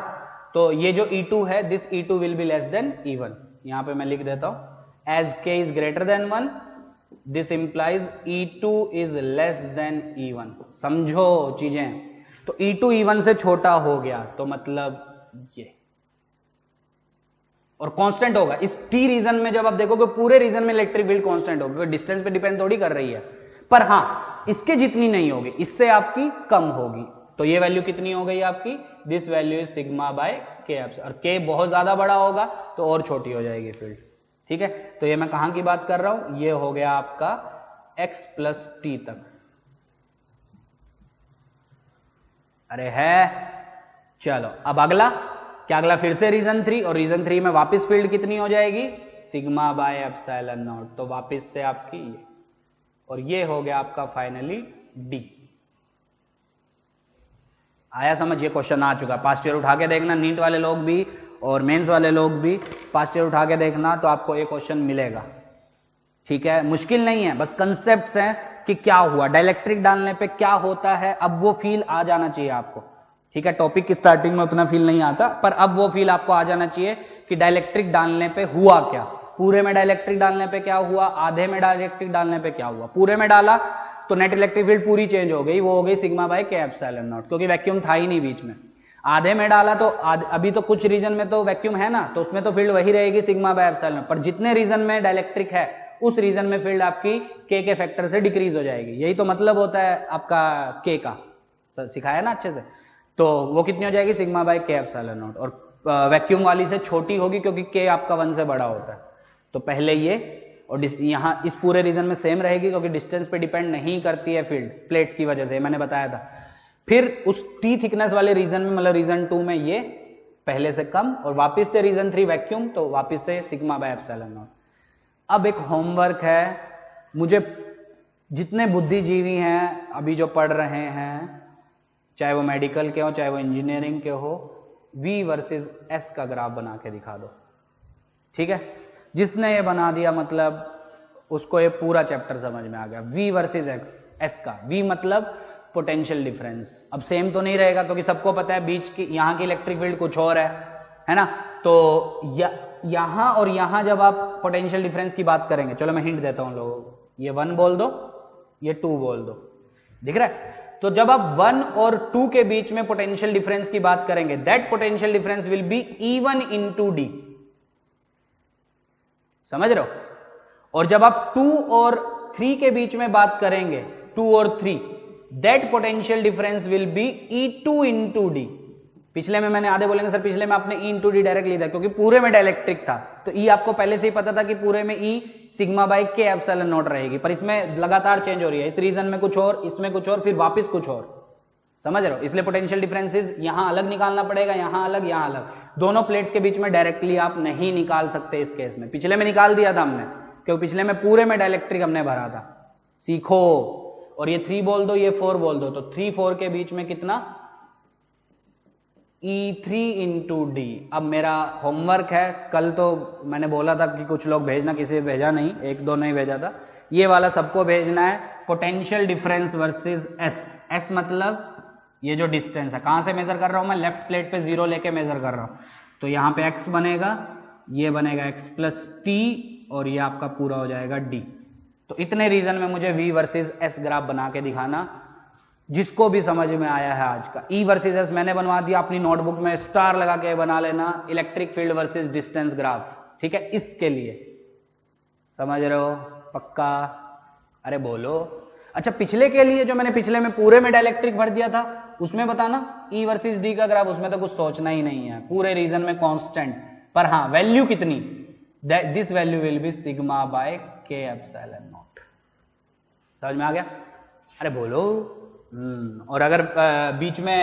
तो ये जो E2 है, this E2 will be less than E1। यहां पे मैं लिख देता हूं, एज के is greater then 1, this implies E2 is less then E1। समझो चीजें। तो E2 E1 से छोटा हो गया, तो मतलब ये, और कांस्टेंट होगा इस टी रीजन में। जब आप देखोगे पूरे रीजन में इलेक्ट्रिक फील्ड कांस्टेंट होगा, डिस्टेंस पे डिपेंड थोड़ी कर रही है, पर हां इसके जितनी नहीं होगी, इससे आपकी कम होगी। तो ये वैल्यू कितनी हो गई आपकी? This value is sigma by K epsilon, और के बहुत ज्यादा बड़ा होगा तो और छोटी हो जाएगी फील्ड, ठीक है। तो ये मैं कहां की बात कर रहा हूं? ये हो गया आपका x प्लस टी तक। अरे है, चलो अब अगला क्या? अगला फिर से रीजन 3, और रीजन 3 में वापस फील्ड कितनी हो जाएगी? Sigma by epsilon naught. तो वापस से आपकी ये, और ये हो गया आपका फाइनली डी। आया समझ? ये क्वेश्चन आ चुका, पास्ट ईयर उठा के देखना, नीट वाले लोग भी और मेंस वाले लोग भी पास्ट ईयर उठा के देखना, तो आपको ये क्वेश्चन मिलेगा, ठीक है। मुश्किल नहीं है, बस कंसेप्ट्स हैं कि क्या हुआ डाइलेक्ट्रिक डालने पे, क्या होता है। अब वो फील आ जाना चाहिए आपको, ठीक है। टॉपिक की स्टार्टिंग में उतना फील नहीं आता, पर अब वो फील आपको आ जाना चाहिए कि डाइलेक्ट्रिक डालने पे हुआ क्या, पूरे में डाइलेक्ट्रिक डालने पे क्या हुआ, आधे में डाइलेक्ट्रिक डालने पे क्या हुआ। पूरे में डाला तो नेट इलेक्ट्रिक फील्ड पूरी चेंज हो गई, वो हो गई sigma by K epsilon not, क्योंकि वैक्यूम था ही नहीं बीच में। आधे में डाला तो अभी तो कुछ रीजन में तो वैक्यूम है ना, तो उसमें तो फील्ड वही रहेगी सिग्मा बाय एप्सिलॉन, पर जितने रीजन में डाइलेक्ट्रिक है उस रीजन में फील्ड आपकी के फैक्टर से डिक्रीज हो जाएगी। यही तो मतलब होता है आपका के का, सिखाया ना अच्छे से। तो वो कितनी हो जाएगी? Sigma by K epsilon naught, और वैक्यूम वाली से छोटी होगी क्योंकि के आपका 1 से बड़ा होता है। तो पहले ये, और यहां इस पूरे रीजन में सेम रहेगी क्योंकि डिस्टेंस पे डिपेंड नहीं करती है फील्ड प्लेट्स की वजह से, मैंने बताया था। फिर उस टी थिकनेस वाले रीजन में, मतलब रीजन 2 में ये पहले से कम, और वापस से रीजन 3 वैक्यूम, तो वापस से सिग्मा बाय एप्सिलॉन नॉट। अब एक होमवर्क है, मुझे जितने बुद्धिजीवी हैं अभी जो पढ़ रहे हैं, चाहे वो मेडिकल के हो चाहे वो इंजीनियरिंग के हो, V वर्सेस S का ग्राफ बना के दिखा दो, ठीक है। जिसने ये बना दिया मतलब उसको ये पूरा चैप्टर समझ में आ गया। V वर्सेस S का, V मतलब पोटेंशियल डिफरेंस। अब सेम तो नहीं रहेगा क्योंकि सबको पता है बीच की यहाँ की इलेक्ट्रिक फील्ड कुछ और है ना। तो यहां और यहां जब आप पोटेंशियल डिफरेंस की बात करेंगे, चलो मैं हिंट देता हूं लोगों को, ये 1 बोल दो, ये 2 बोल दो, दिख रहा है। तो जब आप 1 और 2 के बीच में पोटेंशियल डिफरेंस की बात करेंगे, that potential difference will be E1 into D, समझ रहे हो। और जब आप 2 और 3 के बीच में बात करेंगे, 2 और 3, that potential difference will be E2 into D। पिछले में मैंने आधे बोलेंगे सर पिछले में आपने E into D डायरेक्ट लिखा क्योंकि पूरे में डाइलेक्ट्रिक था, तो E आपको पहले से ही पता था कि पूरे में E sigma by K epsilon not रहेगी, पर इसमें लगातार चेंज हो रही है, इस रीजन में कुछ और, इसमें कुछ और, फिर वापस कुछ और, समझ रहे हो। इसलिए पोटेंशियल डिफरेंसेस यहां अलग निकालना पड़ेगा, यहां अलग, यहां अलग, दोनों प्लेट्स के बीच में डायरेक्टली आप नहीं निकाल सकते इस केस में। पिछले में निकाल दिया था हमने, क्योंकि पिछले में पूरे में डाइलेक्ट्रिक हमने भरा था, सीखो। और ये 3 बोल दो, ये 4 बोल दो, तो 3 4 के बीच में कितना, E3 इंटू डी। अब मेरा होमवर्क है, कल तो मैंने बोला था कि कुछ लोग भेजना, किसी ने भेजा नहीं, 1-2 नहीं भेजा था, ये वाला सबको भेजना है, potential difference versus S. S मतलब ये जो डिस्टेंस है, कहां से मेजर कर रहा हूं मैं, लेफ्ट प्लेट पे 0 लेके मेजर कर रहा हूं, तो यहां पे x बनेगा, ये बनेगा x प्लस टी, और ये आपका पूरा हो जाएगा d। तो इतने रीजन में मुझे v वर्सेस s ग्राफ बना के दिखाना, जिसको भी समझ में आया है आज का। E वर्सेस s मैंने बनवा दिया, अपनी नोटबुक में स्टार लगा के बना लेना, electric field versus distance graph, ठीक है, इसके लिए समझ रहे हो, पक्का? अरे बोलो। अच्छा, पिछले के लिए जो मैंने पिछले में पूरे में डाइलेक्ट्रिक भर दिया था, उसमें बताना E वर्सेस D का ग्राफ, उसमें तो कुछ सोचना ही नहीं है, पूरे रीजन में कांस्टेंट, पर हाँ वैल्यू कितनी, this value will be sigma by K epsilon not. समझ में आ गया? अरे बोलो। और अगर बीच में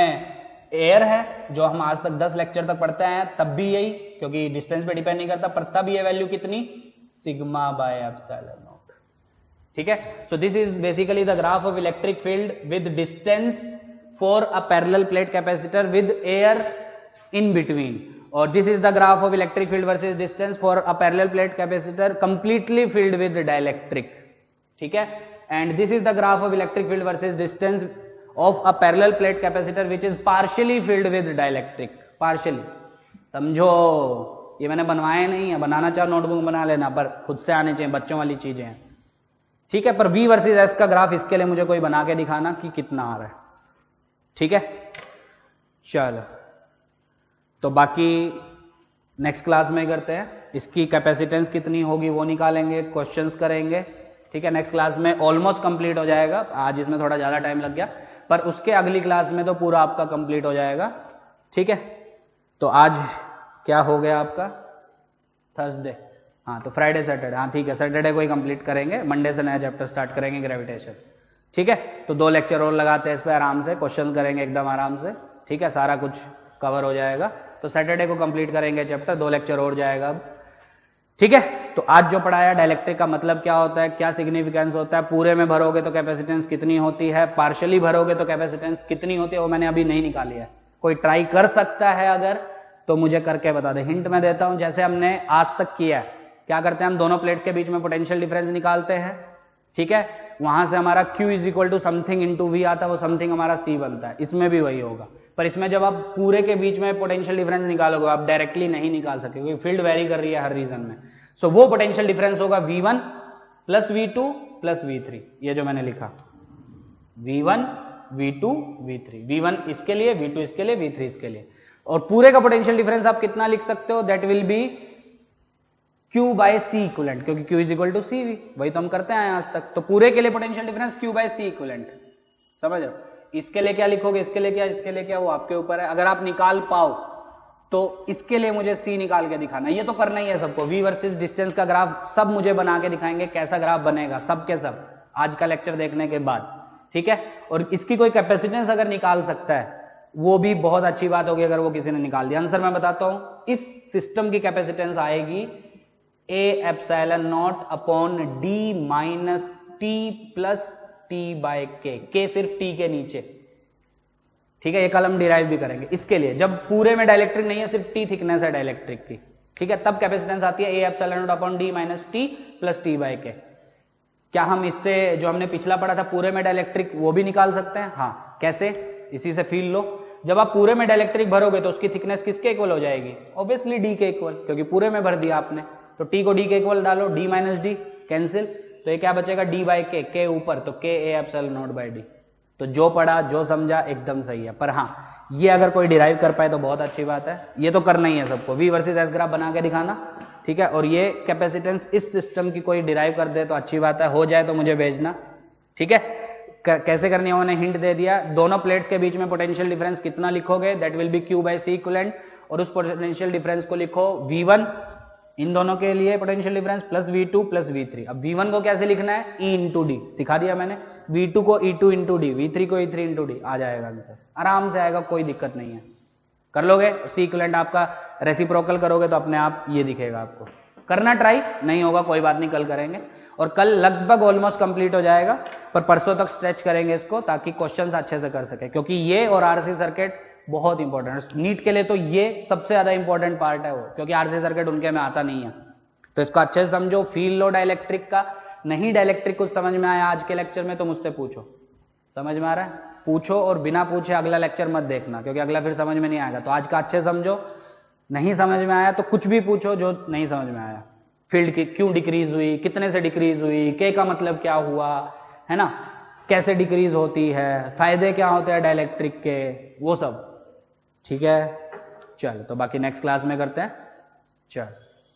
एयर है, जो हम आज तक 10 लेक्चर तक पढ़ते हैं, तब भी यही, क्योंकि डिस्टेंस पे डिपेंड नहीं करता, पर तब ये वैल्यू कितनी, सिग्मा बाय एप्सिलॉन नॉट, ठीक है। So this is basically the graph of electric field with distance for a parallel plate capacitor with air in between, और this is the graph of electric field versus distance for a parallel plate capacitor completely filled with dielectric, ठीक है। And this is the graph of electric field versus distance of a parallel plate capacitor which is partially filled with dielectric, partially. समझो, ये मैंने बनवाए नहीं है, बनाना चाहो notebook बना लेना, पर खुद से आने चाहिए, बच्चों वाली चीजें हैं, ठीक है। पर V वर्सेस S का ग्राफ इसके लिए मुझे कोई बना के दिखाना कि कितना आ रहा है, ठीक है। चलो, तो बाकी नेक्स्ट क्लास में करते हैं, इसकी कैपेसिटेंस कितनी होगी वो निकालेंगे, क्वेश्चंस करेंगे, ठीक है। नेक्स्ट क्लास में ऑलमोस्ट कंप्लीट हो जाएगा, आज इसमें थोड़ा ज्यादा टाइम लग गया, पर उसके अगली क्लास में तो पूरा आपका कंप्लीट हो जाएगा, ठीक है। तो आज क्या हो गया आपका, थर्सडे, हाँ, तो फ्राइडे सैटरडे, हाँ ठीक है, सैटरडे को ही कंप्लीट करेंगे, मंडे से नया चैप्टर स्टार्ट करेंगे ग्रेविटेशन, ठीक है। तो 2 लेक्चर और लगाते हैं इस पे, आराम से क्वेश्चन करेंगे एकदम आराम से, ठीक है, सारा कुछ कवर हो जाएगा। तो सैटरडे को कंप्लीट करेंगे चैप्टर, 2 लेक्चर और जाएगा अब, ठीक है। तो आज जो पढ़ाया डाइलेक्ट्रिक का मतलब क्या होता है, क्या सिग्निफिकेंस होता है, पूरे में भरोगे तो कैपेसिटेंस कितनी होती है, पार्शियली भरोगे तो कैपेसिटेंस कितनी होती है, वो मैंने अभी नहीं निकाली है, कोई ट्राई कर सकता है अगर तो मुझे करके बता दे। हिंट मैं देता हूं, जैसे हमने आज तक किया है, क्या करते हैं हम, दोनों प्लेट्स के बीच में पोटेंशियल डिफरेंस निकालते हैं, ठीक है, वहां से हमारा Q is equal to something into V आता है, वो समथिंग हमारा C बनता है, इसमें भी वही होगा। पर इसमें जब आप पूरे के बीच में पोटेंशियल डिफरेंस निकालोगे, आप डायरेक्टली नहीं निकाल सके, क्योंकि फील्ड वेरी कर रही है हर रीजन में। सो वो पोटेंशियल डिफरेंस होगा V1 plus V2 plus V3, ये जो मैंने लिखा, V1 V2 V3, V1 इसके लिए, V2 इसके लिए, V3 इसके लिए, और पूरे का पोटेंशियल डिफरेंस आप कितना लिख सकते हो, that will be Q by C equivalent, क्योंकि Q is equal to CV, वही तो हम करते हैं आज तक। तो पूरे के लिए potential difference Q by C equivalent, समझ रहे हो। इसके लिए क्या लिखोगे, इसके लिए क्या, इसके लिए क्या, वो आपके ऊपर है। अगर आप निकाल पाओ तो इसके लिए मुझे C निकाल के दिखाना, ये तो करना ही है सबको। V वर्सेस डिस्टेंस का ग्राफ सब मुझे बना के दिखाएंगे, कैसा ग्राफ बनेगा, सब के सब आज का लेक्चर देखने के बाद, ठीक है। और इसकी कोई कैपेसिटेंस अगर निकाल सकता है, वो भी बहुत अच्छी बात होगी अगर वो किसी ने निकाल दिया। आंसर मैं बताता हूं, इस सिस्टम की कैपेसिटेंस आएगी A epsilon naught upon D minus T plus T by K सिर्फ T के नीचे, ठीक है। ये कल हम डिराइव भी करेंगे। इसके लिए जब पूरे में डाइलेक्ट्रिक नहीं है, सिर्फ T थिकनेस है डाइलेक्ट्रिक की, ठीक है, तब कैपेसिटेंस आती है A epsilon naught upon D minus T plus T by K। क्या हम इससे जो हमने पिछला पढ़ा था पूरे में डाइलेक्ट्रिक, वो भी निकाल सकते हैं? हाँ, कैसे, इसी से फील लो। जब आप पूरे में डाइलेक्ट्रिक भरोगे तो उसकी थिकनेस किसके इक्वल हो जाएगी, ऑब्वियसली D के इक्वल, क्योंकि पूरे में भर दिया आपने। तो T को D के इक्वल डालो, D माइनस D कैंसिल, तो ये क्या बचेगा, D बाय K ऊपर, तो K A epsilon not by D। तो जो पढ़ा, जो समझा, एकदम सही है। पर हाँ, ये अगर कोई डिराइव कर पाए तो बहुत अच्छी बात है, ये तो करना ही है सबको। V वर्सेस S ग्राफ बना के दिखाना, ठीक है। और ये कैपेसिटेंस इस सिस्टम की कोई डिराइव कर दे तो अच्छी बात है, हो जाए तो मुझे भेजना, ठीक है। कैसे करनी है मैंने हिंट दे दिया। दोनों प्लेट्स के बीच में पोटेंशियल डिफरेंस कितना लिखोगे, that will be Q by C equivalent, और उस पोटेंशियल डिफरेंस को लिखो V1 इन दोनों के लिए potential difference plus V2 plus V3। अब V1 को कैसे लिखना है, E इंटू डी, सिखा दिया मैंने। V2 को E2 इंटू डी, V3 को E3 इंटू डी, आ जाएगा आंसर, आराम से आएगा, कोई दिक्कत नहीं है, कर लोगे। C इक्विवेलेंट आपका रेसिप्रोकल करोगे तो अपने आप ये दिखेगा, आपको करना ट्राई, नहीं होगा कोई बात नहीं, कल करेंगे। और कल लगभग ऑलमोस्ट कंप्लीट हो जाएगा, पर परसों तक स्ट्रेच करेंगे इसको ताकि क्वेश्चंस अच्छे से कर सके, क्योंकि ये और आरसी सर्किट बहुत इंपॉर्टेंट है नीट के लिए, तो ये सबसे ज्यादा इंपॉर्टेंट पार्ट है वो, क्योंकि आरसी सर्किट उनके में आता नहीं है। तो इसको अच्छे से समझो। फील लो डाइलेक्ट्रिक का, नहीं डाइलेक्ट्रिक कुछ समझ में आया आज के लेक्चर में तो मुझसे पूछो, समझ में आ रहा है पूछो, और बिना पूछे अगला लेक्चर मत देखना, क्योंकि अगला फिर समझ में नहीं आएगा। तो आज का अच्छे समझो, नहीं समझ में आया तो कुछ भी पूछो जो नहीं समझ में आया। फील्ड की क्यों डिक्रीज हुई, कितने से डिक्रीज हुई, के का मतलब क्या हुआ, है ना, कैसे डिक्रीज होती है, फायदे क्या होते हैं डाइलेक्ट्रिक के, वो सब। ठीक है, चलो तो बाकी नेक्स्ट क्लास में करते हैं। चलो।